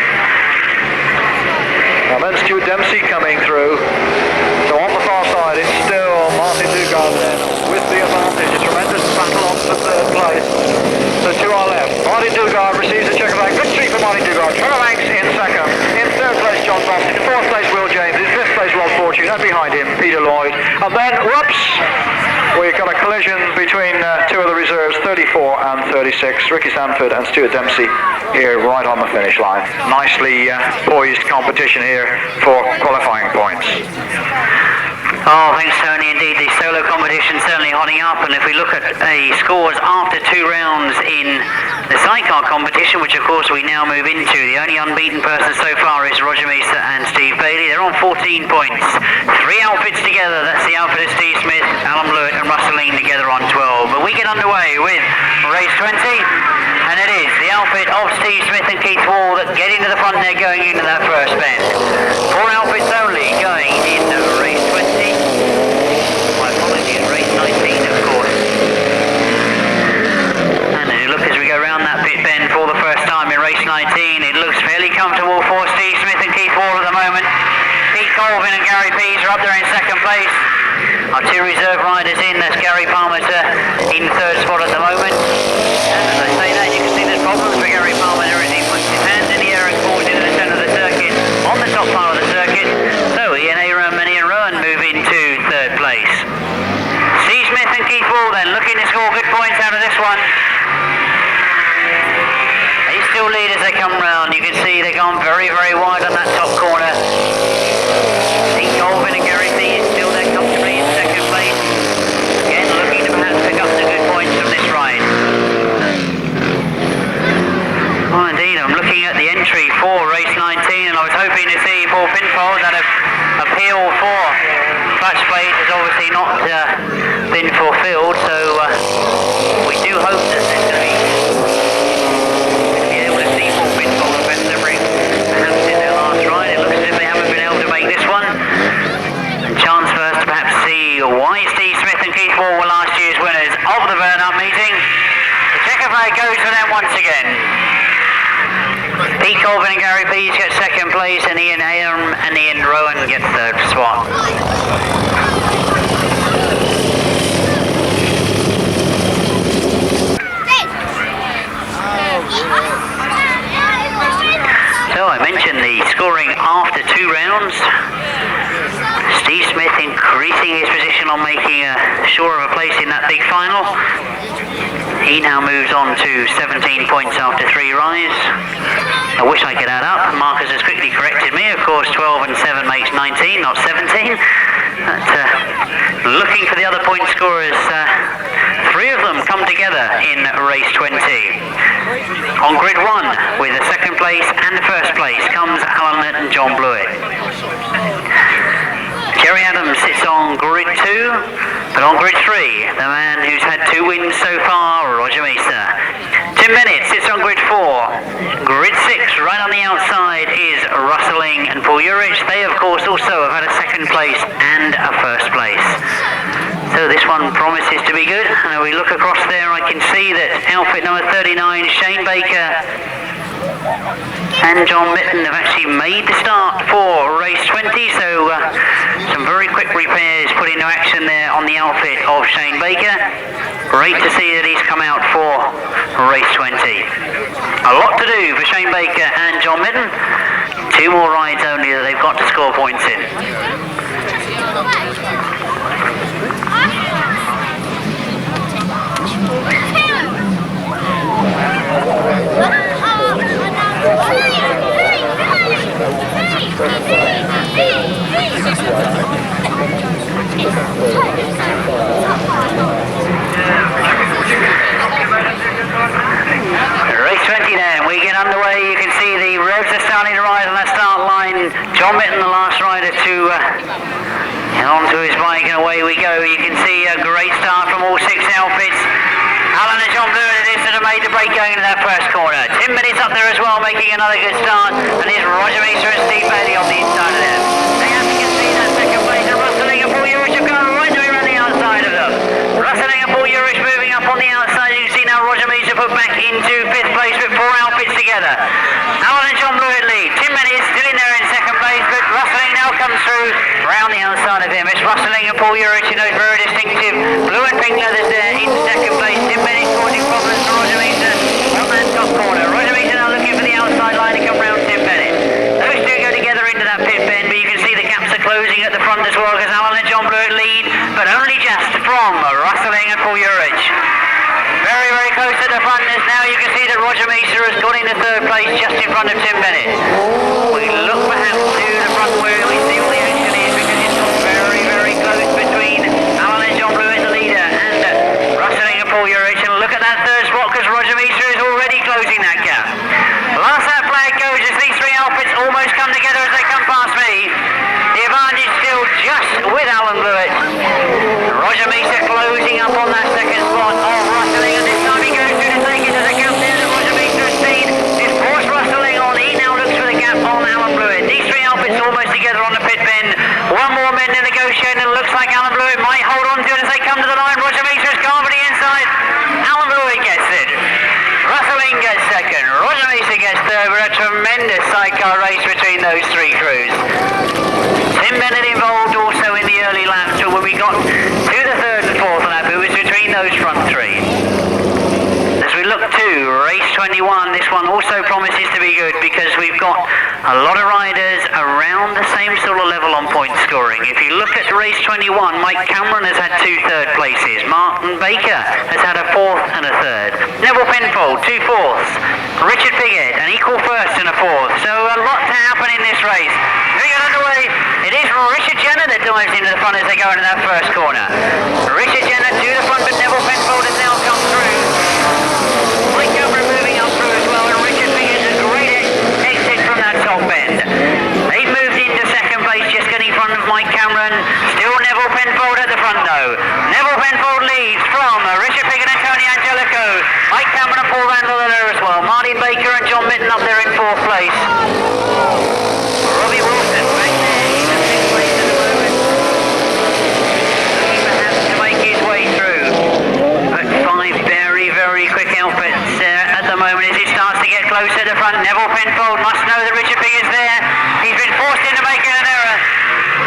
Now then Stuart Dempsey coming through. So on the far side, it's still Martin Dugard then with the advantage. A tremendous battle on for third place. So to our left, Martin Dugard receives a checker back. Good streak for Martin Dugard. Trevor Banks in second. In third place, John Bostin. In fourth place, Will James. In fifth place, Rob Fortune. And behind him, Peter Lloyd. And then, whoops, we've got a collision between two of the reserves, 34 and 36. Ricky Sanford and Stuart Dempsey here right on the finish line. Nicely poised competition here for qualifying points. Oh, thanks Tony. Indeed, the solo competition certainly hotting up, and if we look at the scores after 2 rounds in the sidecar competition, which of course we now move into, the only unbeaten person so far is Roger Measor and Steve Bailey. They're on 14 points. 3 outfits together, that's the outfit of Steve Smith, Alan Blewitt and Russell Lean together on 12. But we get underway with race 20, and it is the outfit of Steve Smith and Keith Wall that get into the front there going into that first bend. 4 outfits only going in race 20. My apologies, race 19 of course. And as you look as we go around that pit bend for the first time in race 19, it looks fairly comfortable for Steve Smith and Keith Wall at the moment. Pete Colvin and Gary Pease are up there in second place. Our 2 reserve riders in, that's Gary Palmer in third spot at the moment. And as I say that, you can see there's problems for Gary Palmer as he puts his hands in the air and falls into the centre of the circuit, on the top part of the circuit. So Ian Aram and Ian Rowan move into third place. Steve Smith and Keith Wall then looking to score good points out of this one. They still lead as they come round. You can see they've gone very, very wide on that top corner. Pete Colvin and Gary P is still there comfortably in second place. Again, looking to perhaps pick up some good points from this ride. Oh, indeed, I'm looking at the entry for race 19, and I was hoping to see Paul Pinfold that appeal for clutch plate has obviously not been fulfilled, so we do hope that there's going to be able to see Paul Pinfold and Ben Livery perhaps in their last ride. It looks as if they haven't been able to make this one. And chance for us to perhaps see why Steve Smith and Keith Wall were last year's winners of the Burnup meeting. The checker flag goes for them once again. Pete Colvin and Gary Pease get second place, and Ian Aram and Ian Rowan get third spot. So I mentioned the scoring after 2 rounds. Steve Smith increasing his position on making sure of a place in that big final. He now moves on to 17 points after 3 rides. I wish I could add up. Marcus has quickly corrected me. Of course, 12 and 7 makes 19, not 17. But, looking for the other point scorers, 3 of them come together in race 20. On grid 1, with the second place and the first place, comes Alan and John Blewitt. Jerry Adams sits on grid 2. But on grid 3, the man who's had 2 wins so far, Roger Measor. 10 minutes, sits on grid 4. Grid 6, right on the outside, is Rustling and Paul Urich. They, of course, also have had a 2nd place and a 1st place. So this one promises to be good. And if we look across there, I can see that outfit number 39, Shane Baker and John Mitten have actually made the start for race 20, so some very quick repairs put into action there on the outfit of Shane Baker. Great to see that he's come out for race 20. A lot to do for Shane Baker and John Mitten. 2 more rides only that they've got to score points in. Race 20 then, we get underway. You can see the revs are starting to rise on that start line. John Mitten, the last rider to onto his bike, and away we go. You can see a great start from all 6 outfits. Alan and John Blewitt it is that have made the break going into that first corner. 10 minutes up there as well, making another good start. And here's Roger Measor and Steve Bailey on the inside of them. They have to concede that 2nd place, and Rustling and Paul Urich have gone right the way around the outside of them. Rustling and Paul Urich moving up on the outside. You can see now Roger Measor put back into 5th place with 4 outfits together. Alan and John Blewitt lead. 10 minutes, still in there in 2nd place, but Rustling now comes through around the outside of him. It's Rustling and Paul Urich in those very distinctive blue and pink leathers there in 2nd place. 10 minutes causing problems for Roger Measor on that top corner. Roger Measor now looking for the outside line to come round Tim Bennett. Those 2 go together into that pit bend, but you can see the gaps are closing at the front as well, because Alan and John Blewitt lead, but only just from Rustling and Paul Urich. Very, very close at the front. As now you can see that Roger Measor has got into 3rd place just in front of Tim Bennett. We look perhaps to the front where we see all the action is, because it's got very, very close between Alan and John Blewitt, the leader, and Rustling and Paul Urich. And look at that 3rd spot, because Roger Measor is already closing that gap. Last that flag goes as these 3 outfits almost come together as they come past me. The advantage still just with Alan Blewitt. Roger Measor closing up on that 2nd spot of Rustling, and this time he goes through to take it to the gap there that Roger Measor has seen. It's forced Rustling on. He now looks for the gap on Alan Blewitt. These 3 outfits almost together on the pit bend. 1 more minute to negotiate, and it looks like Alan Blewitt might hold on to it as they come to the line. Roger Measor has gone for the inside. Alan Blewitt gets it. Rustling gets 2nd. Roger Measor gets 3rd. We're a tremendous sidecar race between those 3 crews. Tim Bennett involved also in the early laps, so when we got to the 3rd and 4th lap, it was between those front 3. As we look to race 21, this one also promises to be good, because we've got a lot of riders around the same sort of level on point scoring. If you look at race 21, Mike Cameron has had 2 3rd places. Martin Baker has had a 4th and a 3rd. Nevill Penfold, 2 4ths. Richard Piggott, an equal 1st and a 4th. So a lot to happen in this race. We get underway. It is Richard Jenner that dives into the front as they go into that first corner. Richard Jenner to the front, but Nevill Penfold has now come through. Mike Cameron moving up through as well, and Richard Piggott a great exit from that top bend. They've moved into 2nd place, just getting in front of Mike Cameron. Still Nevill Penfold at the front though. Nevill Penfold leads from Richard Piggott and Tony Angelico. Mike Cameron and Paul Randall are there as well. Martin Baker and John Mitten up there in 4th place. Robbie Wilson back there in the 6th place at the moment. Looking perhaps to make his way through. But 5 very, very quick outfits at the moment as it starts to get close at the front. Nevill Penfold must know that Richard Piggott's there. He's been forced into making an error.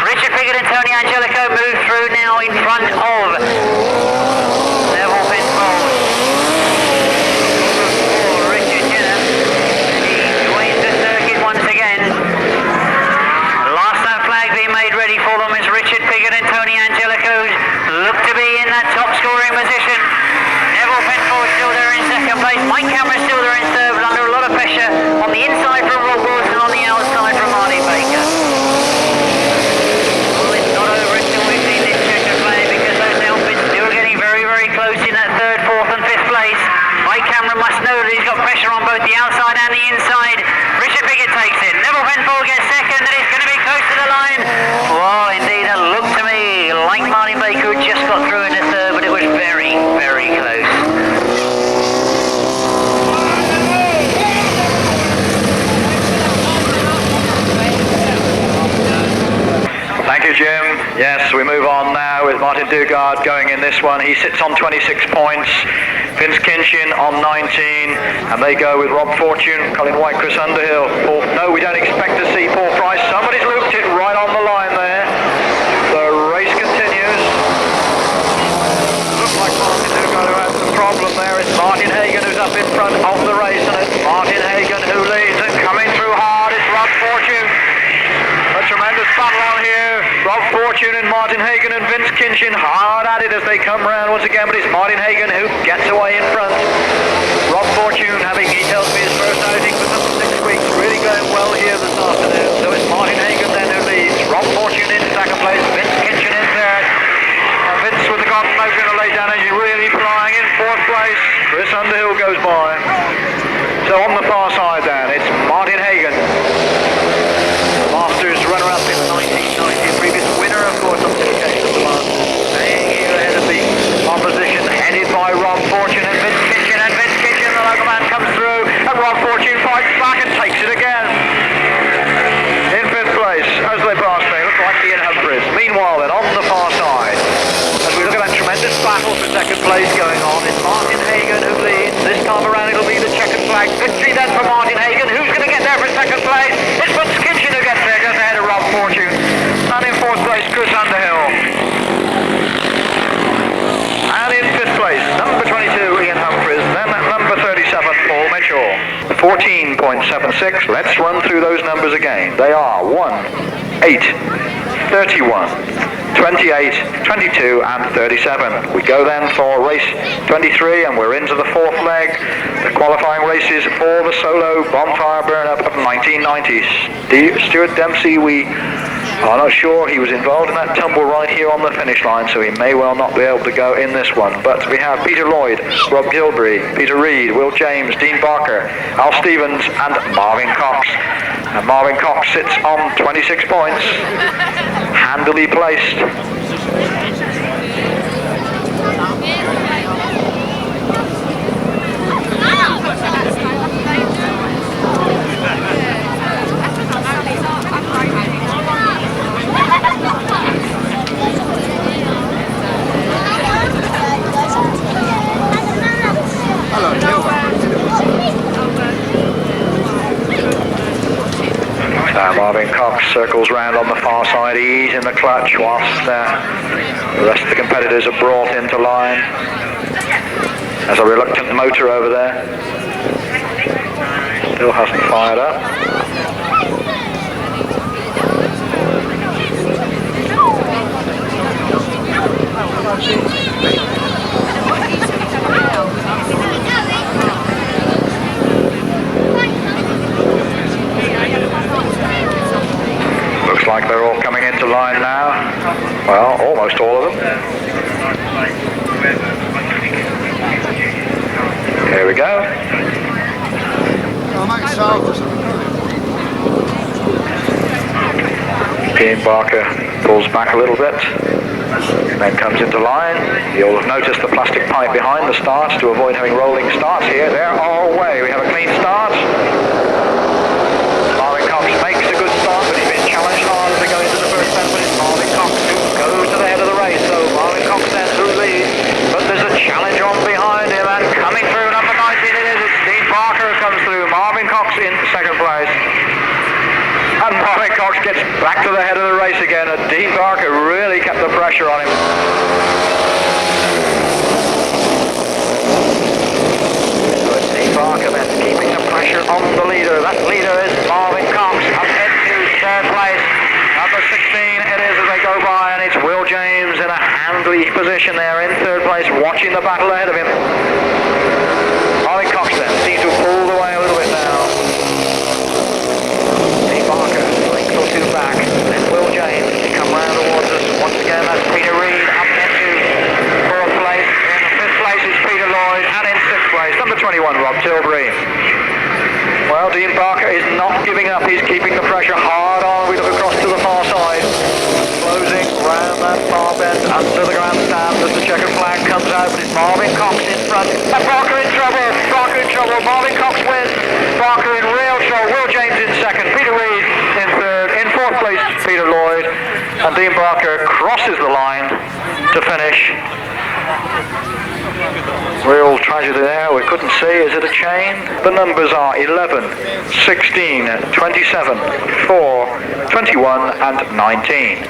Richard Piggott and Tony Angelico move through now in front of Nevill Penfold. Richard Jenner, he joins the circuit once again. Last that flag being made ready for them is Richard Piggott and Tony Angelico look to be in that top scoring position. Nevill Penfold still there in 2nd place. Mike Cameron still there in 3rd, but under a lot of pressure on the inside from Rob Wilson, on the outside from Martin Baker. Well, it's not over until we've seen this checker play, because those outfits still getting very, very close in that 3rd, 4th and 5th place. Mike Cameron must know that he's got pressure on both the outside and the inside. Richard Piggott takes it. Nevill Penfold gets 2nd, and it's going to be close to the line. Well, indeed, it looked to me like Martin Baker had just got through Yes, we move on now with Martin Dugard going in this one. He sits on 26 points. Kinchin on 19, and they go with Rob Fortune, Colin White, Chris Underhill. No, we don't expect to see Paul Price. Somebody's looped it right on the line there. The race continues. Looks like Martin Dugard who has some problem there. It's Martin Hagan who's up in front of the race, and it's Martin Hagan who leads, and coming through hard is Rob Fortune. A tremendous battle on here. Rob Fortune and Martin Hagan and Vince Kinchin hard at it as they come round once again, but it's Martin Hagan who gets away in front. Rob Fortune he tells me his first outing for some 6 weeks, really going well here this afternoon. So it's Martin Hagan then who leads. Rob Fortune in second place, Vince Kinchin in third. Vince with the golden nose going to lay down, and he's really flying in fourth place. Chris Underhill goes by. So on the far side then, it's Martin Hagan. Masters runner-up in 1990, previous winner, of course, on the occasion of the Masters. Staying here ahead of the opposition, headed by Rob Fortune and Vince Kinchin. And Vince Kinchin, the local man, comes through, and Rob Fortune fights back and takes it again. In fifth place, as they pass me, looks like Ian Humphries. Meanwhile, then, on the far side, as we look at that tremendous battle for second place going on, it's Martin Hagan who leads. This time around, it'll be the checkered flag victory then for Martin Hagan. Who's going to get there for second place? It's Vince Kinchin who gets there, just ahead of Rob Fortune. And in fourth place, Chris Underhill. And in fifth place, number 22, Ian Humphries. Then at number 37, Paul Measor. 14.76. Let's run through those numbers again. They are 1, 8, 31, 28, 22 and 37. We go then for race 23, and we're into the fourth leg. The qualifying races for the solo Bonfire Burnup of 1990s. Stuart Dempsey, we are not sure. He was involved in that tumble right here on the finish line, so he may well not be able to go in this one. But we have Peter Lloyd, Rob Gilbury, Peter Reid, Will James, Dean Barker, Al Stevens and Marvin Cox. And Marvin Cox sits on 26 points, handily placed. Marvin Cox circles round on the far side, ease in the clutch whilst the rest of the competitors are brought into line. There's a reluctant motor over there. Still hasn't fired up. Looks like they're all coming into line now. Well, almost all of them. Here we go. Dean Barker pulls back a little bit, and then comes into line. You'll have noticed the plastic pipe behind the starts to avoid having rolling starts here. They're all away. We have a clean start. Marvin Cox makes a good start, but he's been challenged hard as they go into the first bend. But it's Marvin Cox who goes to the head of the race. So Marvin Cox then who leads, but there's a challenge on behind him, and coming through number 19 it is. It's Dean Barker who comes through. Marvin Cox in second place. And Marvin Cox gets back to the head of the race again, and Dean Barker really kept the pressure on him. So it's Dean Barker then keeping the pressure on the leader. That leader is Marvin Cox, up into third place. Number 16 it is as they go by, and it's Will James in a handily position there in third place, watching the battle ahead of him. Marvin Cox then seems to have pulled away a little bit now. Barker, length or two back, then Will James come round towards us. Once again, that's Peter Reid up into fourth place. In fifth place is Peter Lloyd, and in sixth place, number 21, Rob Tilbury. Well, Dean Barker is not giving up. He's keeping the pressure hard on. We look across to the far side. Closing round that far bend under the grandstand as the checkered flag comes out. It's Marvin Cox in front. And Barker in trouble. Barker in trouble. Marvin Cox wins. Barker in real trouble. Will James in second. Peter Reid in third. In fourth place, Peter Lloyd. And Dean Barker crosses the line to finish. Real tragedy there, we couldn't see. Is it a chain? The numbers are 11, 16, 27, 4, 21 and 19.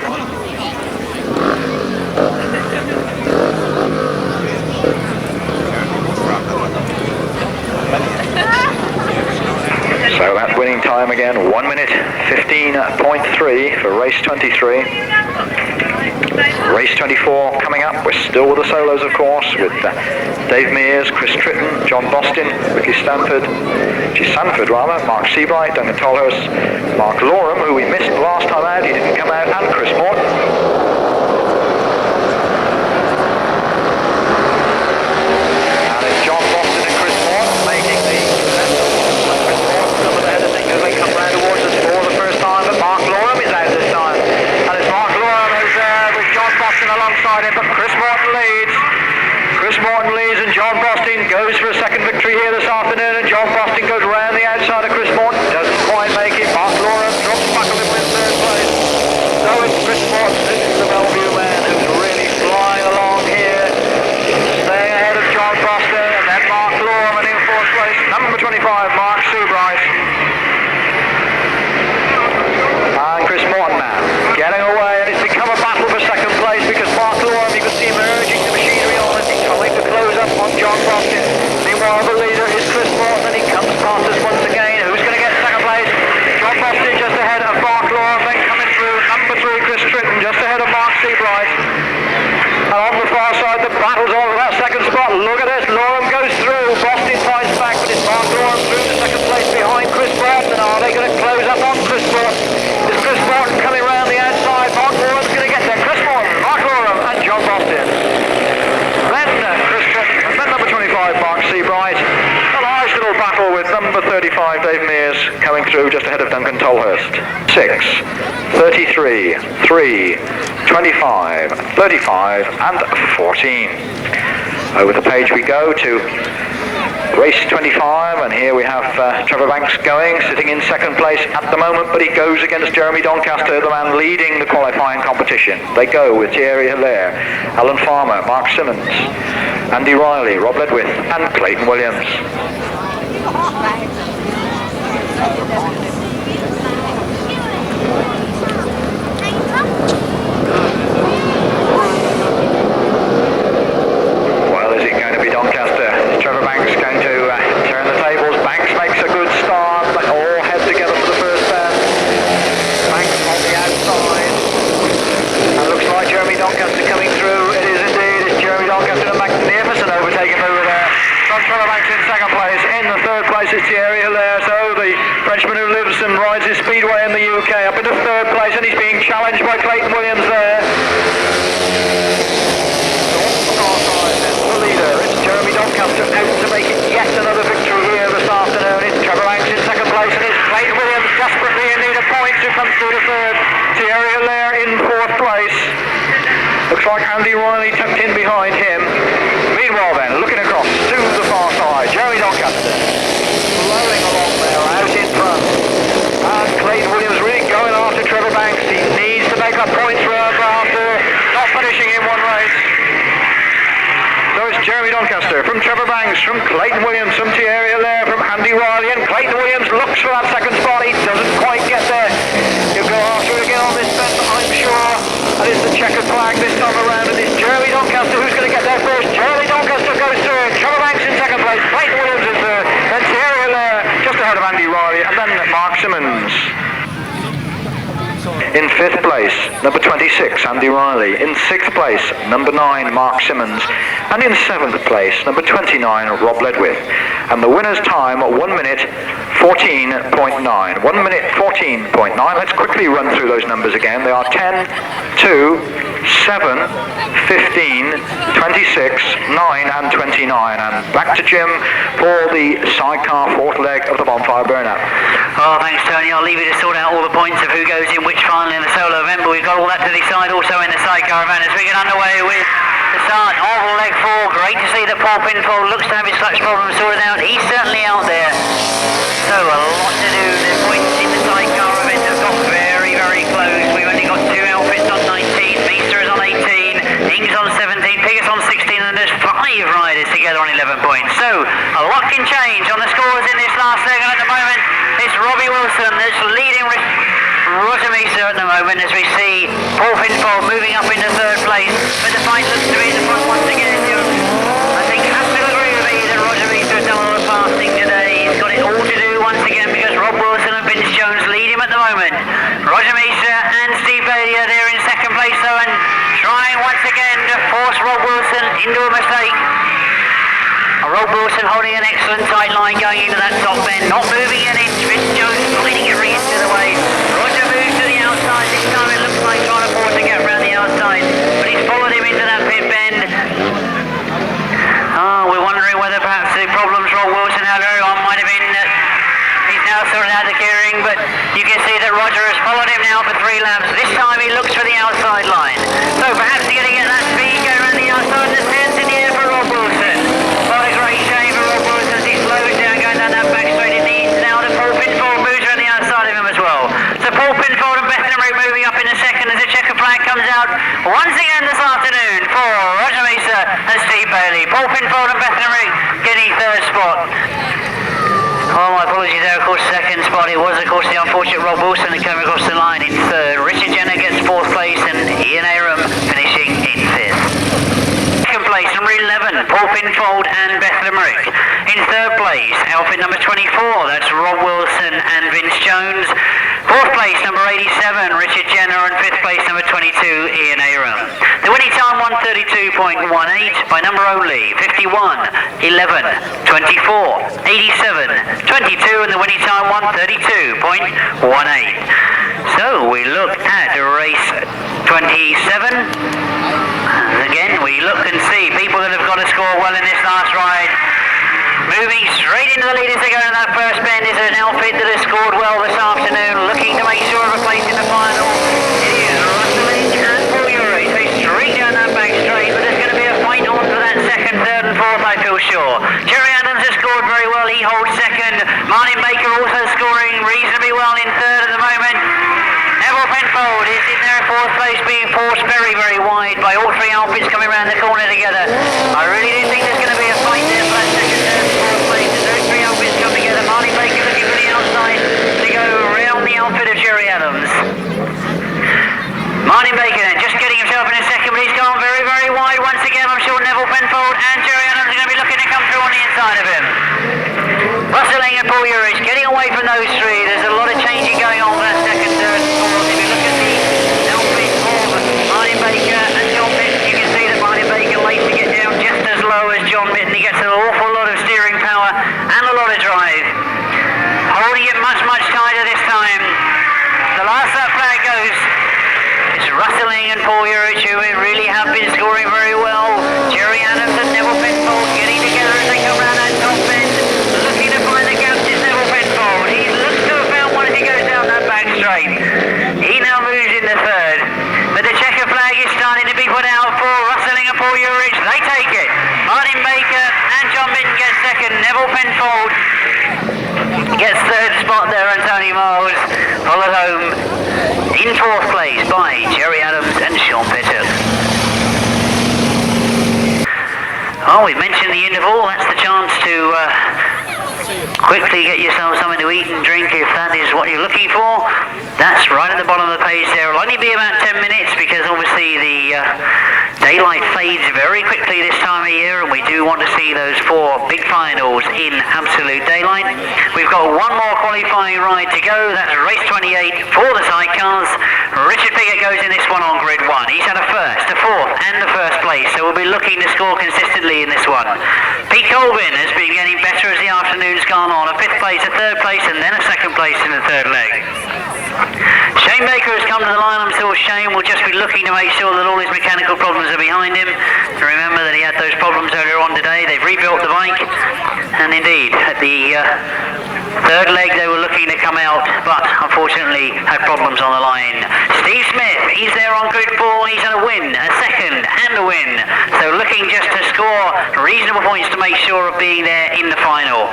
So that's winning time again, 1 minute 15.3 for race 23. Race 24 coming up. We're still with the solos, of course, with Dave Mears, Chris Tritton, John Bostin, Ricky Sanford, Mark Seabright, Duncan Tolhurst, Mark Loram, who we missed last time out, he didn't come out, and Chris Morton. And it's John Bostin and Chris Morton making the Chris Morton some of the head of things as they come round towards us for the first time, but Mark Loram is out this time. And it's Mark Loram who's with John Bostin alongside him, but Chris Morton leads. Chris Morton leads and John Bostin goes for a second victory here this afternoon, and John Bostin goes round the outside of Chris Morton, doesn't quite make it. Mark Loram drops back a little in third place. So it's Chris Morton, this is the Bellevue man who's really flying along here, staying ahead of John Bostin, and then Mark Loram, and in fourth place, number 25, Mark Seabright. And Chris Morton now getting away, and it's become a battle for second place because Mark Loram, you can see him urging the machinery on and he's trying to close up on John Bostin. Meanwhile, the leader is Chris Morton, and he comes past us once again. Who's going to get second place? John Bostin just ahead of Mark Loram, then coming through number 3, Chris Tritton, just ahead of Mark Seabright. And on the far side, the battle's on for that second spot. Look at this, Loram goes through, Bostin fights back, but it's Mark Loram through to second place behind Chris Morton. Are they going to close up on Chris Morton? Is Chris Morton coming round the outside? Mark Loram's going to get there. Chris Morton, Mark Loram and John Bostin. Then Chris Tritton, and then number 25, Mark Seabright. A nice little battle with number 35, Dave Mears, coming through just ahead of Duncan Tolhurst. 6, 33, 3, 25, 35 and 14. Over the page we go to race 25, and here we have Trevor Banks going, sitting in second place at the moment, but he goes against Jeremy Doncaster, the man leading the qualifying competition. They go with Thierry Hilaire, Alan Farmer, Mark Simmons, Andy Riley, Rob Ledwith and Clayton Williams. Well, is it going to be Doncaster? Is Trevor Banks going to turn the tables? Banks makes a good start, but all head together for the first bend. Banks on the outside. And looks like Jeremy Doncaster coming through. It is indeed. It's Jeremy Doncaster, a magnificent overtaking over there. Trevor Banks in second place. In the third place is Thierry Hilaire. So the Frenchman who lives and rides his speedway in the UK up into third place, and he's being challenged by Clayton Williams there. The leader, it's Jeremy Doncaster out to make it yet another victory here this afternoon. It's Trevor Banks in second place, and it's Clayton Williams desperately in need of points who comes through to third. Thierry Hilaire in fourth place. Looks like Andy Riley tucked in behind him. Meanwhile then, looking across to the far side, Jeremy Doncaster flowing along there, out in front. And Clayton Williams really going after Trevor Banks. He needs to make up points for after not finishing in one race. So it's Jeremy Doncaster from Trevor Banks, from Clayton Williams, from Thierry Hilaire, from Andy Riley, and Clayton Williams looks for that second spot. He doesn't quite get there. He'll go after it again on this bend, I'm sure. And it's the checkered flag this time around, and it's Jeremy Doncaster who's going to get there first. Jeremy Doncaster goes through it. Trevor Banks in second place. Clayton Williams is there. Then Thierry Hilaire just ahead of Andy Riley, and then Mark Simmons. In fifth place, number 26, Andy Riley. In sixth place, number 9, Mark Simmons. And in seventh place, number 29, Rob Ledwith. And the winner's time, 1 minute 14.9. 1 minute 14.9. Let's quickly run through those numbers again. They are 10, 2, 7, 15, 26, 9 and 29. And back to Jim for the sidecar fourth leg of the Bonfire Burnup. Oh, thanks Tony. I'll leave you to sort out all the points of who goes in which final in the solo event, but we've got all that to decide also in the sidecar event as we get underway with the start of leg 4. Great to see that Paul Pinfold looks to have his clutch problem sorted out. He's certainly out there. So a lot to do. The points in the sidecar event have got very, very close. We've only got 2 outfits on that's leading Measor at the moment as we see Pinfold moving up into third place, but the fight looks to be in the front once again. I think you have to agree with me that Measor has done a lot of passing today. He's got it all to do once again because Rob Wilson and Vince Jones lead him at the moment. Measor and Steve Bailey are there in second place though, and trying once again to force Rob Wilson into a mistake. Rob Wilson holding an excellent tight line going into that top bend, not moving an inch. Vince Jones fighting every inch of the way. Roger moves to the outside. This time it looks like trying to force a gap around the outside, but he's followed him into that pit bend. We're wondering whether perhaps the problems Rob Wilson had earlier on might have been that he's now sorted out the gearing, but you can see that Roger has followed him now for 3 laps. This time he looks for the outside line. So perhaps he's going to get that speed going around the outside, and the hands in the air for Rob Wilson. What a great shame for Rob Wilson as he slows down going down that back straight in the east. Now the Pinfold moves around the outside of him as well. So Pinfold and Bennett moving up in the second as the checker flag comes out once again this afternoon for Measor and Steve Bailey. Pinfold and Bennett getting third spot. Oh, my apologies there, of course, second spot. It was, of course, the unfortunate Rob Wilson that came across the line in third. Richard Jenner gets fourth place and Ian Aram finishing in fifth. Second place, number 11, Pinfold and Bethlehem. In third place, outfit number 24, that's Rob Wilson and Vince Jones. Fourth place, number 87, Richard Jenner, and fifth place, number 22, Ian Aram. The winning time 132.18 by number only, 51, 11, 24, 87, 22, and the winning time 132.18. So we look at race 27. Again, we look and see people that have got to score well in this last ride. Moving straight into the lead as they go into that first bend is an outfit that has scored well this afternoon, looking to make sure of a place in the final. It is Rustling and Collier. So straight down that back straight, but there's going to be a fight on for that second, third and fourth, I feel sure. Jerry Adams has scored very well, he holds second. Martin Baker also scoring reasonably well in third at the moment. Nevill Penfold is in there in fourth place, being forced very, very wide by all 3 outfits coming around the corner together. I really do think there's going to be a fight there for that second, third and fourth place. As those 3 outfits come together, Martin Baker looking for the outside to go around the outfit of Jerry Adams. Martin Baker then just getting himself in a second, but he's gone very, very wide once again. I'm sure Nevill Penfold and Jerry Adams are going to be looking to come through on the inside of him. Rustling and Paul Urich getting away from those 3. There's a lot of changing going on for that second, third and fourth. If you look at the outfit of Martin Baker and John Mitton, you can see that Martin Baker likes to get down just as low as John Mitton. He gets an awful lot of steering power and a lot of drive. Holding it much, much tighter this time. The last that flag goes, it's Rustling and Paul Urich who really have been scoring very well. Jerry Adams and Nevill Penfold getting together as they come around that top bend. Looking to find the gaps is Nevill Penfold. He looks to have found one as he goes down that back straight. He now moves into third. But the checker flag is starting to be put out for Rustling and Paul Urich. They take it. Martin Baker and John Mitton get second. Nevill Penfold gets third spot there, and Tony Miles followed home in fourth place by Jerry Adams and Sean Piggott. Oh, we mentioned the interval. That's the chance to quickly get yourself something to eat and drink if that is what you're looking for. That's right at the bottom of the page there. It'll only be about 10 minutes because obviously the daylight fades very quickly this time of year, and we do want to see those 4 big finals in absolute daylight. We've got one more qualifying ride to go. That's race 28 for the Sidecars. Richard Piggott goes in this one on grid 1. He's had a first, a fourth and the first place, so we'll be looking to score consistently in this one. Pete Colvin has been getting better as the afternoon's gone on. A 5th place, a 3rd place, and then a 2nd place in the 3rd leg. Shane Baker has come to the line. I'm sure Shane will just be looking to make sure that all his mechanical problems are behind him. Remember that he had those problems earlier on today. They've rebuilt the bike, and indeed at the 3rd leg they were looking to come out, but unfortunately had problems on the line. Steve Smith, he's there on grid 4. He's had a win, a 2nd and a win, so looking just to score reasonable points to make sure of being there in the final.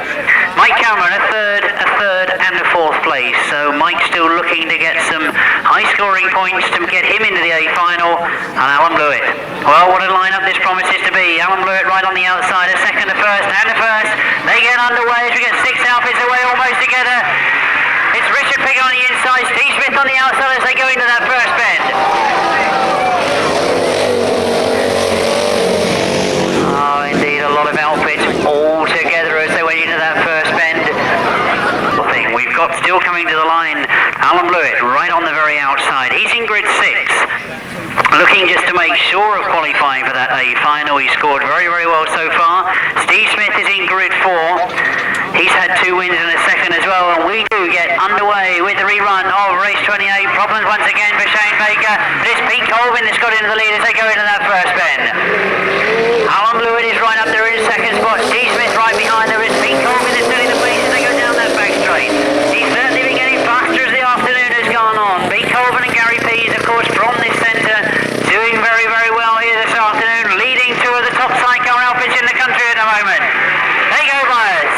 Mike Cameron, a 3rd and a 4th place, so Mike's still looking to get some high scoring points to get him into the A final. And Alan Blewitt, well, what a lineup this promises to be. Alan Blewitt right on the outside, a 2nd, a 1st and a 1st. They get underway as we get 6 outfits away almost together. It's Richard Piggott on the inside, Steve Smith on the outside as they go into that first bend. Oh, indeed, a lot of outfits all together as they went into that first bend. We've got still coming to the line, Alan Blewitt right on the very outside. He's in grid 6. Looking just to make sure of qualifying for that A final. He scored very, very well so far. Steve Smith is in grid 4. He's had 2 wins in a second as well, and we do get underway with the rerun of race 28. Problems once again for Shane Baker, but it's Pete Colvin that's got into the lead as they go into that first bend. Alan Blewitt is right up there in second spot. Steve Smith right behind there. It's Pete Colvin that's setting the pace as they go down that back straight. He's certainly been getting faster as the afternoon has gone on. Pete Colvin and Gary Pease, of course, from this centre, doing very, very well here this afternoon, leading 2 of the top sidecar outfits in the country at the moment. There you go, Myers.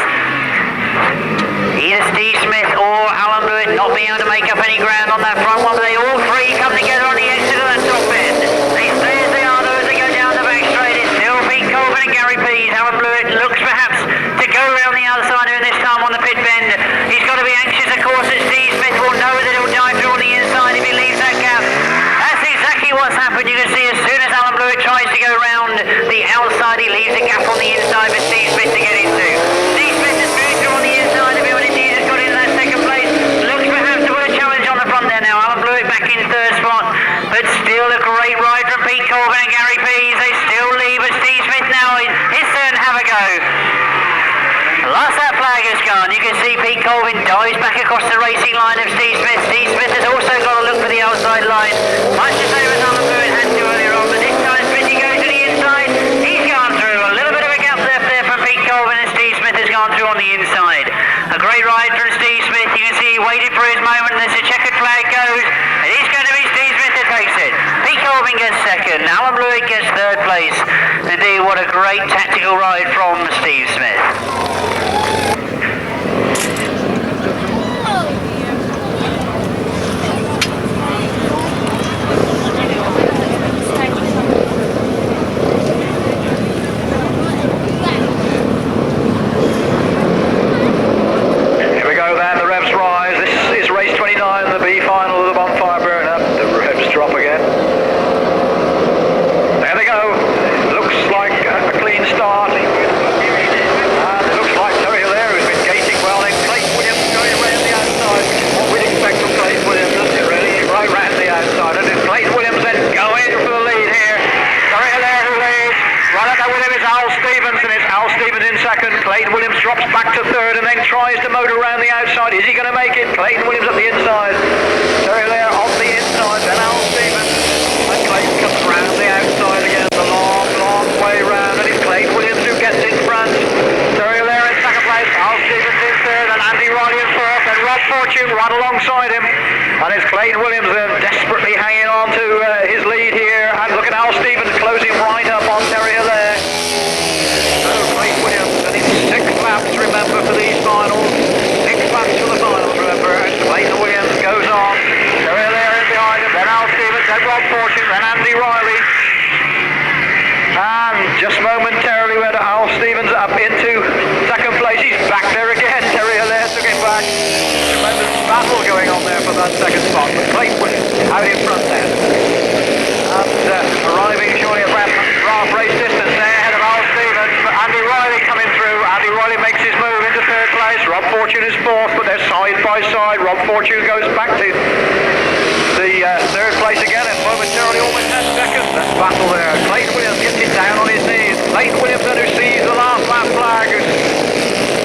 Either Steve Smith or Alan Blewitt not being able to make up any ground on that front one, but they all three come together on the exit of that top end. They stay as they are though as they go down the back straight. It's still Pete Colvin and Gary Pease. Alan Blewitt looks perhaps to go around the other side doing this time on the pit bend. He's got to be anxious, of course, that Steve Smith will know that he'll dive through on the inside if he leaves that gap. That's exactly what's happened. You can see as soon as Alan Blewitt tries to go around the outside, he leaves a gap on the inside for Steve Smith to get into. Steve Smith is moving through on the inside of him, and indeed has got into that second place. Looks perhaps to put a challenge on the front there now. Alan Blewitt back in third spot, but still a great ride from Pete Colvin and Gary Pease. They still lead, but Steve Smith now is his turn to have a go. Last that flag has gone, you can see Pete Colvin dives back across the racing line of Steve Smith. Steve Smith has also got to look for the outside line, much the same as Alan Blewitt had to earlier on, but this time Smithy goes to the inside. He's gone through, a little bit of a gap left there from Pete Colvin, and Steve Smith has gone through on the inside. A great ride from Steve Smith. You can see he waited for his moment as the checkered flag goes. It is going to be Steve Smith that takes it. Pete Colvin gets second, Alan Blewitt gets third place. Indeed, what a great tactical ride from Steve Smith. The B final of the Bonfire Burnup. The revs drop again. There they go. Looks like a clean start. And it looks like Terry there who's been gating well. Then Clayton Williams going around the outside. What we'd expect from Clayton Williams, doesn't it really? Right round the outside. And it's Clayton Williams then going for the lead here. Terry there who leads. Right up there with him is Al Stevens, and it's Al Stevens in second. Clayton Williams drops back to third and then tries to motor around the outside. Is he going to make it? Clayton Williams at the inside. Terry there on the inside, then Al Stevens. And Clayton comes round the outside again, the long, long way round. And it's Clayton Williams who gets in front. Terry there in second place, Al Stevens in third, and Andy Riley in fourth, and Rob Fortune right alongside him. And it's Clayton Williams desperately hanging on to his lead here. And look at Al Stevens closing right up on Terry there. So Clayton Williams, and it's 6 laps, remember, for these finals. 6 laps for the finals, remember. And Clayton Williams goes on. Terry there in behind him, then Al Stevens, then Rob Fortune, then Andy Riley. And just momentarily went Al Stevens up into second place. He's back there again. Terry there took it back. Tremendous battle going on there for that second spot. But Clayton Williams out in front there. And arriving shortly at half race distance there ahead of Al Stevens. But Andy Riley coming through. Andy Riley makes his move into third place. Rob Fortune is fourth, but they're side by side. Rob Fortune goes back to the third place again, and momentarily almost 10 seconds. Let's battle there. Clayton Williams gets it down on his knees. Clayton Williams then who sees the last lap flag, who's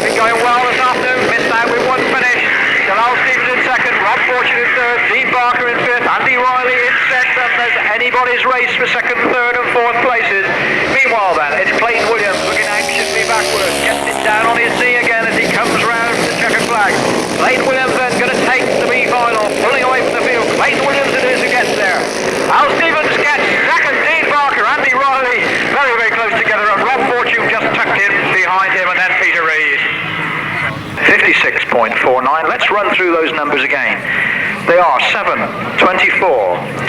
been going well this afternoon, missed out with one finish. Still Al Stevens in second, Rob Fortune in third, Dean Barker in fifth, Andy Riley in sixth, and there's anybody's race for second, third and fourth places. Meanwhile then, it's Clayton Williams looking anxiously backwards, gets it down on his knee again as he comes round the checkered flag. Clayton Williams then going to take the B final, pulling away from the field. Clayton Williams it is who gets there. Al Stevens gets second, Dean Barker, Andy Riley very, very close together, and Rob Fortune just tucked in behind him, and then Peter Reid. 56.49. Let's run through those numbers again. They are 7, 24,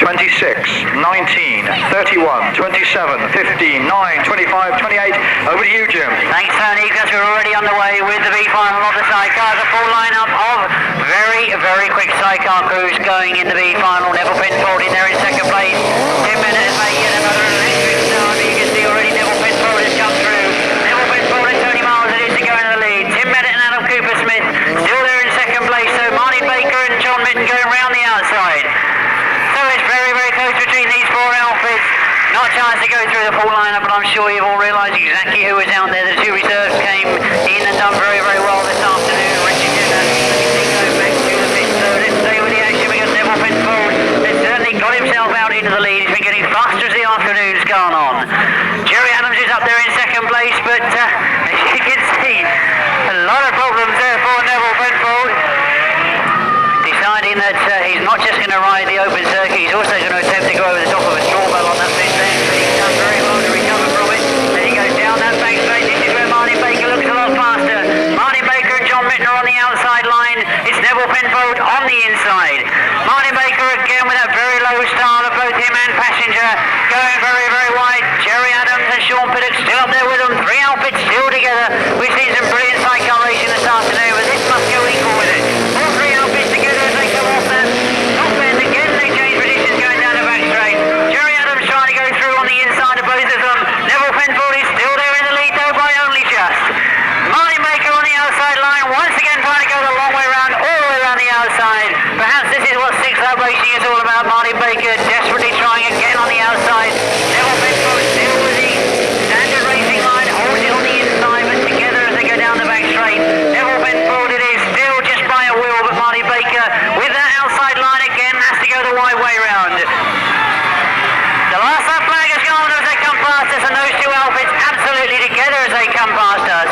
26, 19, 31, 27, 15, 9, 25, 28. Over to you, Jim. Thanks, Tony, because we're already on the way with the B-final of the sidecars. A full lineup of very, very quick sidecar crews going in the B-final. Nevill Penfold in there in second place. 10 minutes made yet another electric start. You can see already Nevill Penfold has come through. Nevill Penfold and Tony Miles it is to go in the lead. Tim Bennett and Adam Cooper-Smith still there in second place. So Martin Baker and John Mitten going round the outside. So it's very, very close between these four outfits. Not a chance to go through the full lineup, but I'm sure you've all realised exactly who was out there. The two reserves came in and done very, very well this afternoon. Richard Jenner, going back to the pit. So let's stay with the action. We got Nevill Penfold. He's certainly got himself out into the lead. He's been getting faster as the afternoon's gone on. Jerry Adams is up there in second place, but as you can see, a lot of problems there for Nevill Penfold. Deciding that he's not just going to ride the open circuit, he's also going to attempt to go over the top of a straw bale on that pit there. He's done very well to recover from it. Then he goes down that back straight. This is where Martin Baker looks a lot faster. Martin Baker and John Mitten are on the outside line. It's Nevill Penfold on the inside. Martin Baker again with that very low start of both him and Passenger going very, very wide. Jerry Adams and Sean Piggott still up there with them. Three outfits still together. We've seen some brilliant sidecar racing this afternoon, but this must go equal with it. All three outfits together as they come off that top end again. They change positions going down the back straight. Jerry Adams trying to go through on the inside of both of them. Nevill Penfold is still there in the lead though by only just. Martin Baker on the outside line once again trying to go the long way round, all the way around the outside. Perhaps this is what six-lap racing is all about. Martin Baker desperately trying again on the outside. Nevill Penfold still with the standard racing line, holds it on the inside, but together as they go down the back straight. Nevill Penfold it is still just by a wheel, but Martin Baker with that outside line again has to go the wide way round. The last lap flag has gone as they come past us, and those two outfits absolutely together as they come past us.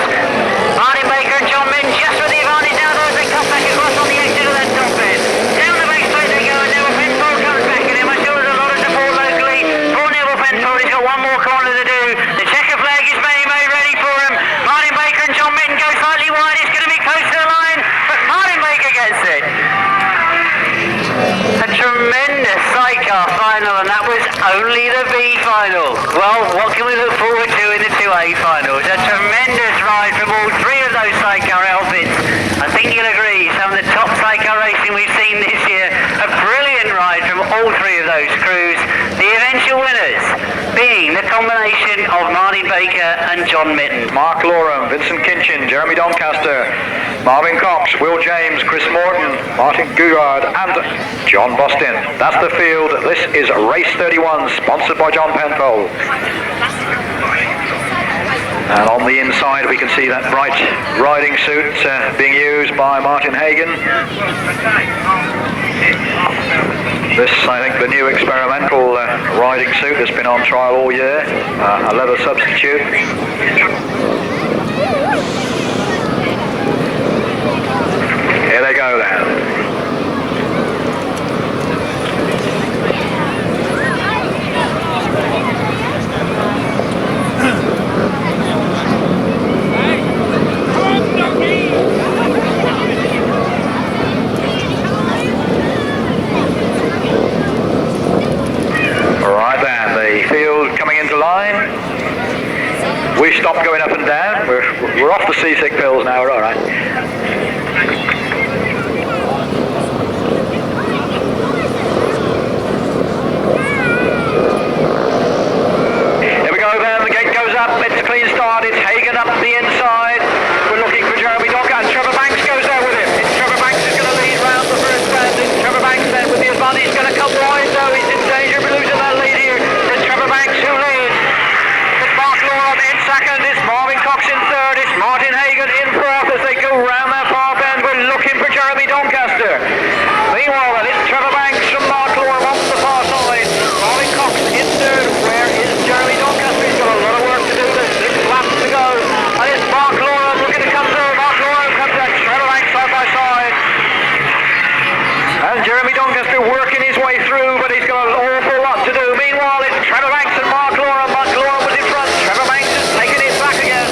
Martin Baker and John Mitten just with the advantage now though as they come back across on the exit of that top end. Down the back straight they go, and Nevill Penfold comes back at him. I'm sure there's a lot of support locally for Nevill Penfold. He's got one more corner to do. The checker flag is being made ready for him. Martin Baker and John Mitten go slightly wide. It's going to be close to the line, but Martin Baker gets it. A tremendous sidecar final, and that was only the B final. Well, what can we look forward to in the 2A finals? A tremendous ride from all three of those sidecar outfits. I think you'll agree, some of the top sidecar racing we've seen this year. A brilliant ride from all three of those crews. The eventual winners being the combination of Martin Baker and John Mitten. Mark Loram, Vincent Kinchin, Jeremy Doncaster, Marvin Cox, Will James, Chris Morton, Martin Dugard and John Bostin. That's the field. This is race 31, sponsored by John Penfold. And on the inside we can see that bright riding suit being used by Martin Hagen. This, I think, the new experimental riding suit that's been on trial all year, a leather substitute. Here they go then. We stopped going up and down. We're off the seasick pills now. We're all right. Here we go then. The gate goes up. It's a clean start. It's Hagen up the inside. We're looking for Jeremy Dugard. Trevor Banks goes there with him. It's Trevor Banks who's going to lead round the first bend. It's Trevor Banks then with the advantage. He's going to come wide though. He's in danger of losing that lead here. It's Trevor Banks who leads. Loram in second, it's Marvin Cox in third, it's Martin Hagen in fourth as they go round that far bend. We're looking for Jeremy Doncaster. Meanwhile, it's Trevor Banks from Mark Loram on the far side. Marvin Cox in third. Where is Jeremy Doncaster? He's got a lot of work to do. There's 6 laps to go. And it's Mark Loram looking to come through. Mark Loram comes out. Trevor Banks side by side. And Jeremy Doncaster working his way through, but he's got an awful lot to do. Meanwhile, it's Trevor Banks and Mark Loram. Mark Loram was in front. Trevor Banks is taking it back again.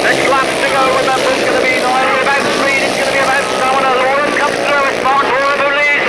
6 laps to go. Remember, it's going to be not only about speed, it's going to be about stamina. Loram comes through. It's Mark Loram who leads.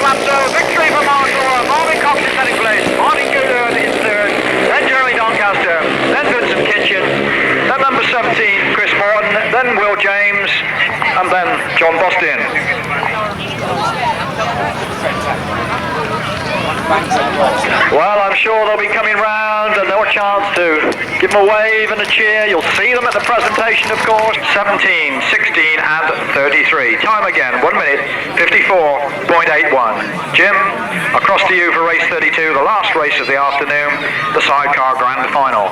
lap, so victory for Mark Loram. Marvin Cox in second place, Martin Dugard in third, then Jeremy Doncaster, then Vincent Kinchin, then number 17 Chris Morton, then Will James, and then John Bostin. Well, I'm sure they'll be coming round and no chance to give them a wave and a cheer. You'll see them at the presentation, of course. 17, 16 and 33. Time again, 1 minute, 54.81. Jim, across to you for race 32, the last race of the afternoon, the Sidecar Grand Final.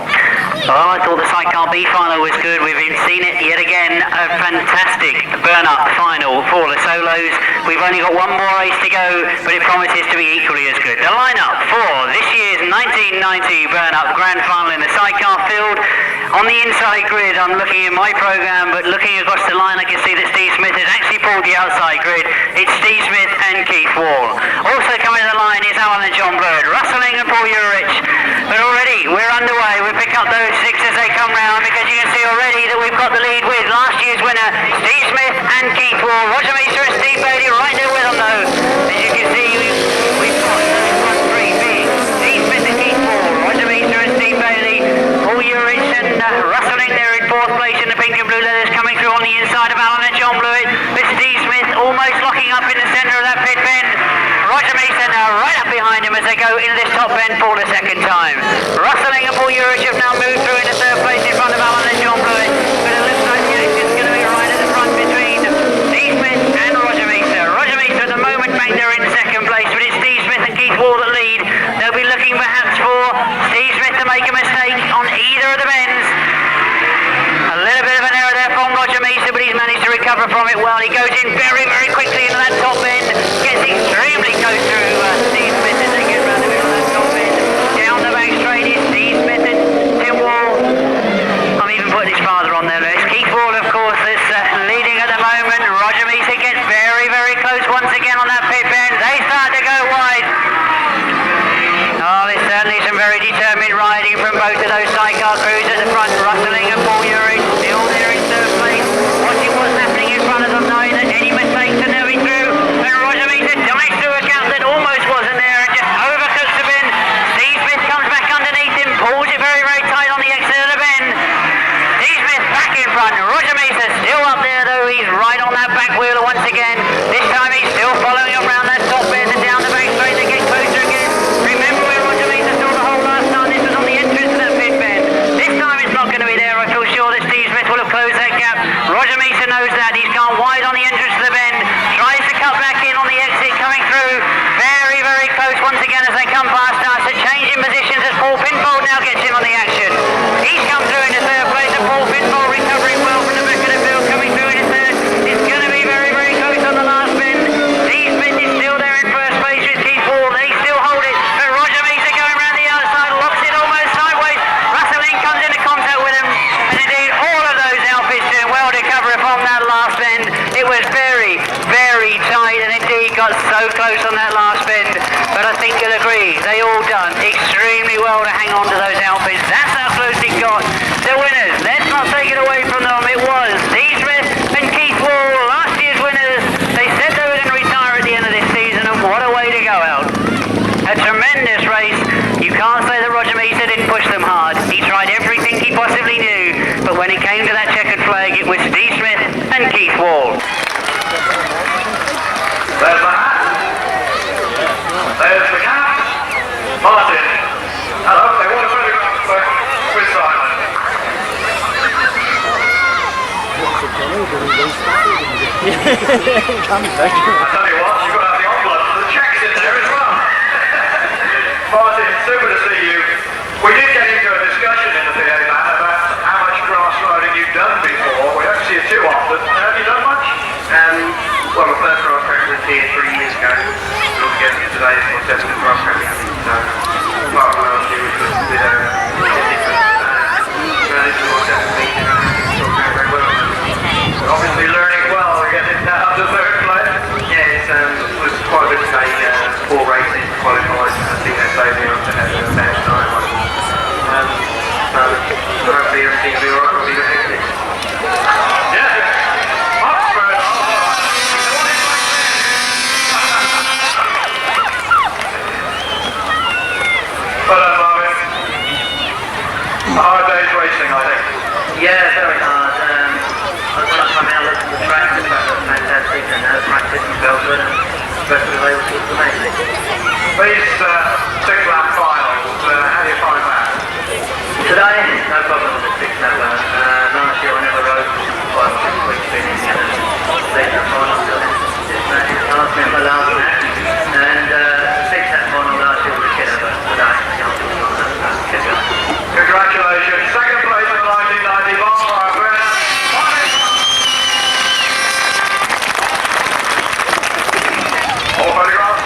Well, I thought the Sidecar B final was good. We've seen it yet again. A fantastic Burnup final for the solos. We've only got one more race to go, but it promises to be equally as good. The lineup for this year's 1990 Burnup Grand Final in the Sidecar field. On the inside grid, I'm looking in my programme, but looking across the line, I can see that Steve Smith has actually pulled the outside grid. It's Steve Smith and Keith Wall. Also coming to the line is Alan and John Bird, Rustling and Paul Urich. But already we're underway. We pick up those six as they come round, because you can see already that we've got the lead with last year's winner, Steve Smith and Keith Wall. Roger Measor and Steve Bailey right there with them though. As you can see, we've got front three being Steve Smith and Keith Wall, Roger Measor and Steve Bailey, Paul Urich and Rustling there in fourth place in the pink and blue leathers, coming through on the inside of Alan and John Blewitt, with Steve Smith almost locking up in the centre of that pit bend. Roger Measor now right up behind him as they go into this top bend for the second time. Rustling and Paul Urich have now moved through into third place in front of Alan and John Blewitt, but it looks like the action's going to be right at the front between Steve Smith and Roger Measor. Roger Measor at the moment back there in second place, but it's Steve Smith and Keith Wall that lead. They'll be looking perhaps for Steve Smith to make a mistake on either of the bends. A little bit of an error there from Roger Measor, but he's managed to recover from it well. He goes in very, very quickly into that top bend, gets extremely close through Steve Smith as they get round the middle of that top bend. Down the back straight is Steve Smith and Tim Wall. I'm even putting his father on there. It's Keith Wall, of course, that's leading at the moment. Roger Measor gets very, very close once again on that pit bend. They start to go wide. Oh, there's certainly some very determined riding from both of those Sidecar crews at the front. Rustling and Paul Urich still there in third place, watching what's happening in front of them, knowing that any mistakes are nearly through. And Roger Measor dives through a gap that almost wasn't there and just overcooks the bend. Steve Smith comes back underneath him, pulls it very, very tight on the exit of the bend. Steve Smith back in front. Roger Measor still up there though. He's right on that back wheeler once again. This time he's still following around that top bend and down the back straight. They get closer again. Remember where Roger Measor saw the hole last time? This was on the entrance to that pit bend. This time it's not going to be there. I feel sure that Steve Smith will have closed that gap. Roger Measor knows that. He's gone wide on the entrance to the bend. Tries to cut back in on the exit, coming through. Very, very close once again as they come past us. A change in positions as Paul Pinfold now gets in on the action. He's come through into third place, and Paul Pinfold recovering well from the back of the field, coming through into third. It's going to be very, very close on the last bend. Steve Smith is still there in first place with Keith Wall. They still hold it, but Roger Measor going around the outside, locks it almost sideways. Rustling comes into contact with him, and indeed all of those outfits doing well to cover it from that last bend. It was very, very tight, and indeed got so close on that last bend. But I think you'll agree, they all done extremely well to hang on to those outfits. That's how close it got. The winners, let's not take it away from them. It was Steve Smith and Keith Wall, last year's winners. They said they were going to retire at the end of this season, and what a way to go out. A tremendous race. You can't say that Roger Measor didn't push them hard. He tried everything he possibly knew, but when it came to that checkered flag, it was Steve Smith and Keith Wall. There's the hat. There's the cap. Martin. Hello, they want a photograph with Simon. I tell you what, you've got to have the envelope for the checks in there as well. Martin, super to see you. We did get into a discussion in the PA van about how much grass riding you've done before. We don't see it too often. Have you done much? Well, my first Grasstrack was here 3 years ago. We'll get today for 7 Grasstrack. So, part of last year was a bit different. So this is what definitely very well. Obviously learning well, we're getting down to third place. Yeah, it was quite a good day. 4 races qualified. I think they saved me up to have a bad night. So hopefully everything will be alright. We'll be looking at it. Yeah, very hard. When I come out, look at the track looks fantastic, and practice felt good, and the rest of the way was good for me. These 6-lap finals, how do you find that? Today, no problem with the 6-lapper. Last year I never rode, well, 6 weeks finish, and late in the final, so this last minute my last match, and the 6-lap final last year was a killer, but today, kept going. Congratulations, second place in the 1990 Bonfire Bennett. All photographs?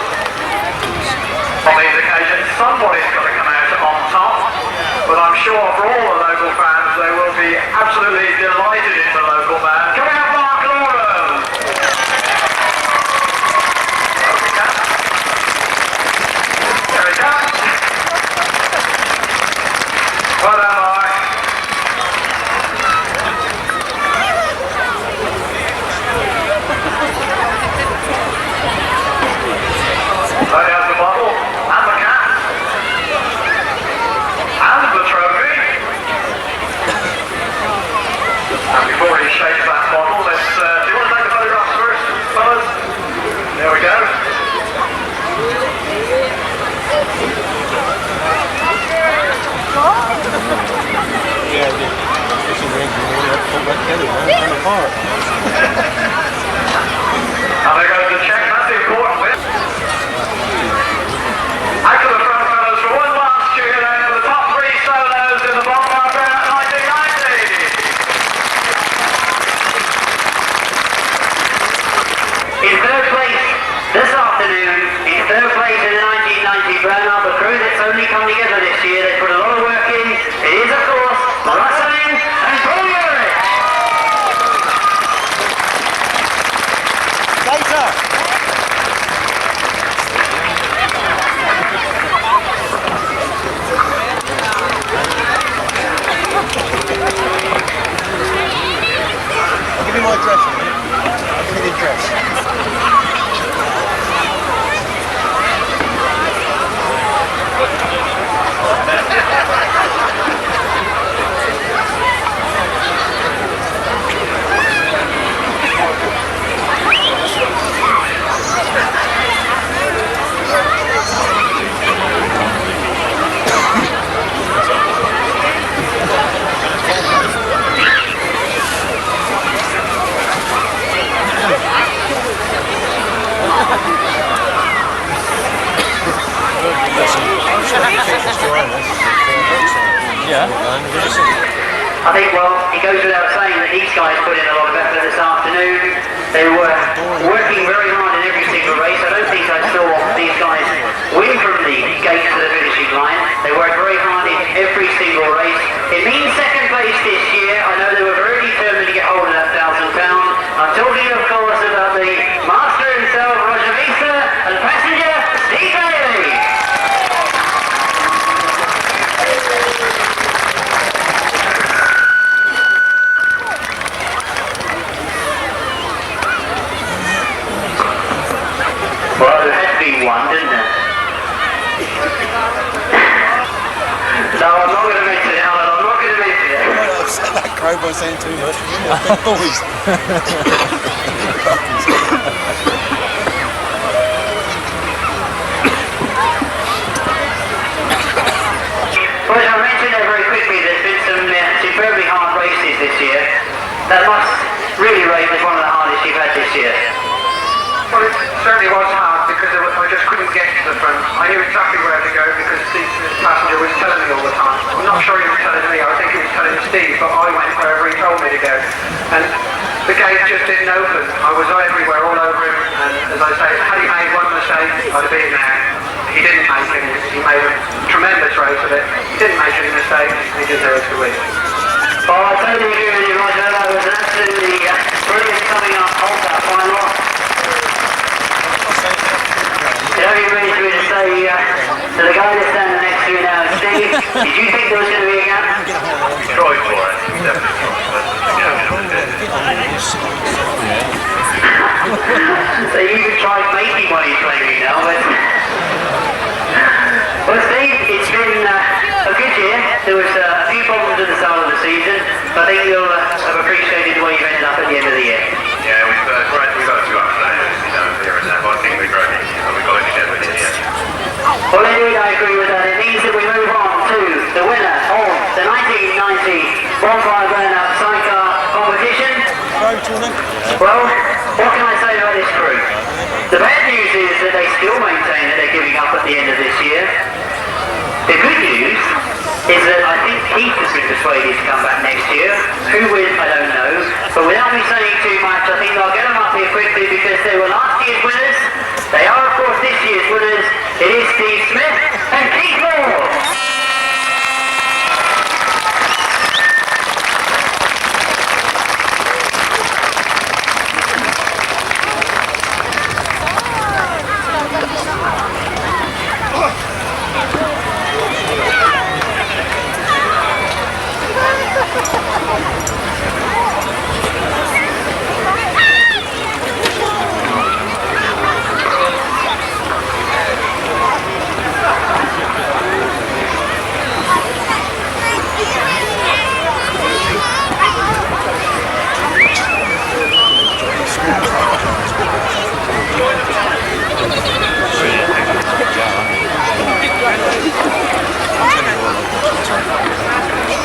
On these occasions, somebody's got to come out on top, but I'm sure for all the local fans, they will be absolutely delighted in the local man. Coming up, Mark Loram! There we go. Well done, Mark. There he has the bottle, and the cap, and the trophy. And before he shakes that bottle, let's, do you want to take the photographs first, fellas? There we go. Yeah, it's a ring, pull back together, man, apart. And there goes the check, that's the important bit. Out to the front fellas for one last cheer then for the top 3 solos in the Bonfire Bennett 1990. In third place this afternoon, in third place in the 1990 Burnup, a crew that's only come together this year. They put a lot of work in. It is, of course, Marvin and Collier. Later! Give me my address, give me the address. Yeah. I think, well, it goes without saying that these guys put in a lot of effort this afternoon. They were working very hard in every single race. I don't think I saw these guys win from the gate to the finishing line. They worked very hard in every single race. It means second place this year. I know they were very determined to get hold of that £1,000. I'm talking, of course, about the master himself, Roger Measor, and passenger, Steve Bailey. Well, there had to be one, didn't there? No, I'm not going to mention it, Alan. I'm not going to mention it. I don't upset that crow by saying too much. Always. Well, as I mentioned there very quickly, there's been some superbly hard races this year. That must really rate as one of the hardest you've had this year. Well, it certainly was hard because I just couldn't get to the front. I knew exactly where to go because this passenger was telling me all the time. I'm not sure he was telling me, I think he was telling Steve, but I went wherever he told me to go. And the gate just didn't open. I was everywhere, all over him, and as I say, had he made one mistake, I'd have been there. He didn't make any. He made a tremendous race of it. He didn't make any mistakes, and he deserves to win. Well, I totally agree with you, Roger. That was an absolutely brilliant coming up of that final. You know, you really to say to the guy that's standing next to you now, Steve, did you think there was going to be a gap? Troy for it, definitely. So you could try making what he's claiming now, but... Well, Steve, it's been a good year. There was a few problems at the start of the season. I think you'll have appreciated the way you've ended up at the end of the year. Yeah, we've got two up today, obviously down here and that, but I think we're great. We've got it together in the end. Well, indeed, I agree with that. It means that we move on to the winner of the 1990 Bonfire Burnup Sidecar competition. Well, what can I say about this crew? The bad news is that they still maintain that they're giving up at the end of this year. The good news is that I think Keith has been persuaded to come back next year. Who with, I don't know. But without me saying too much, I think I'll get them up here quickly because they were last year's winners. They are, of course, this year's winners. It is Steve Smith and Keith Moore.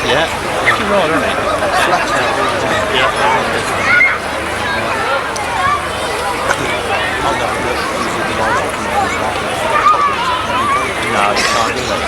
Yeah, you're right, isn't it? Flat out, yeah. No, you can't do that.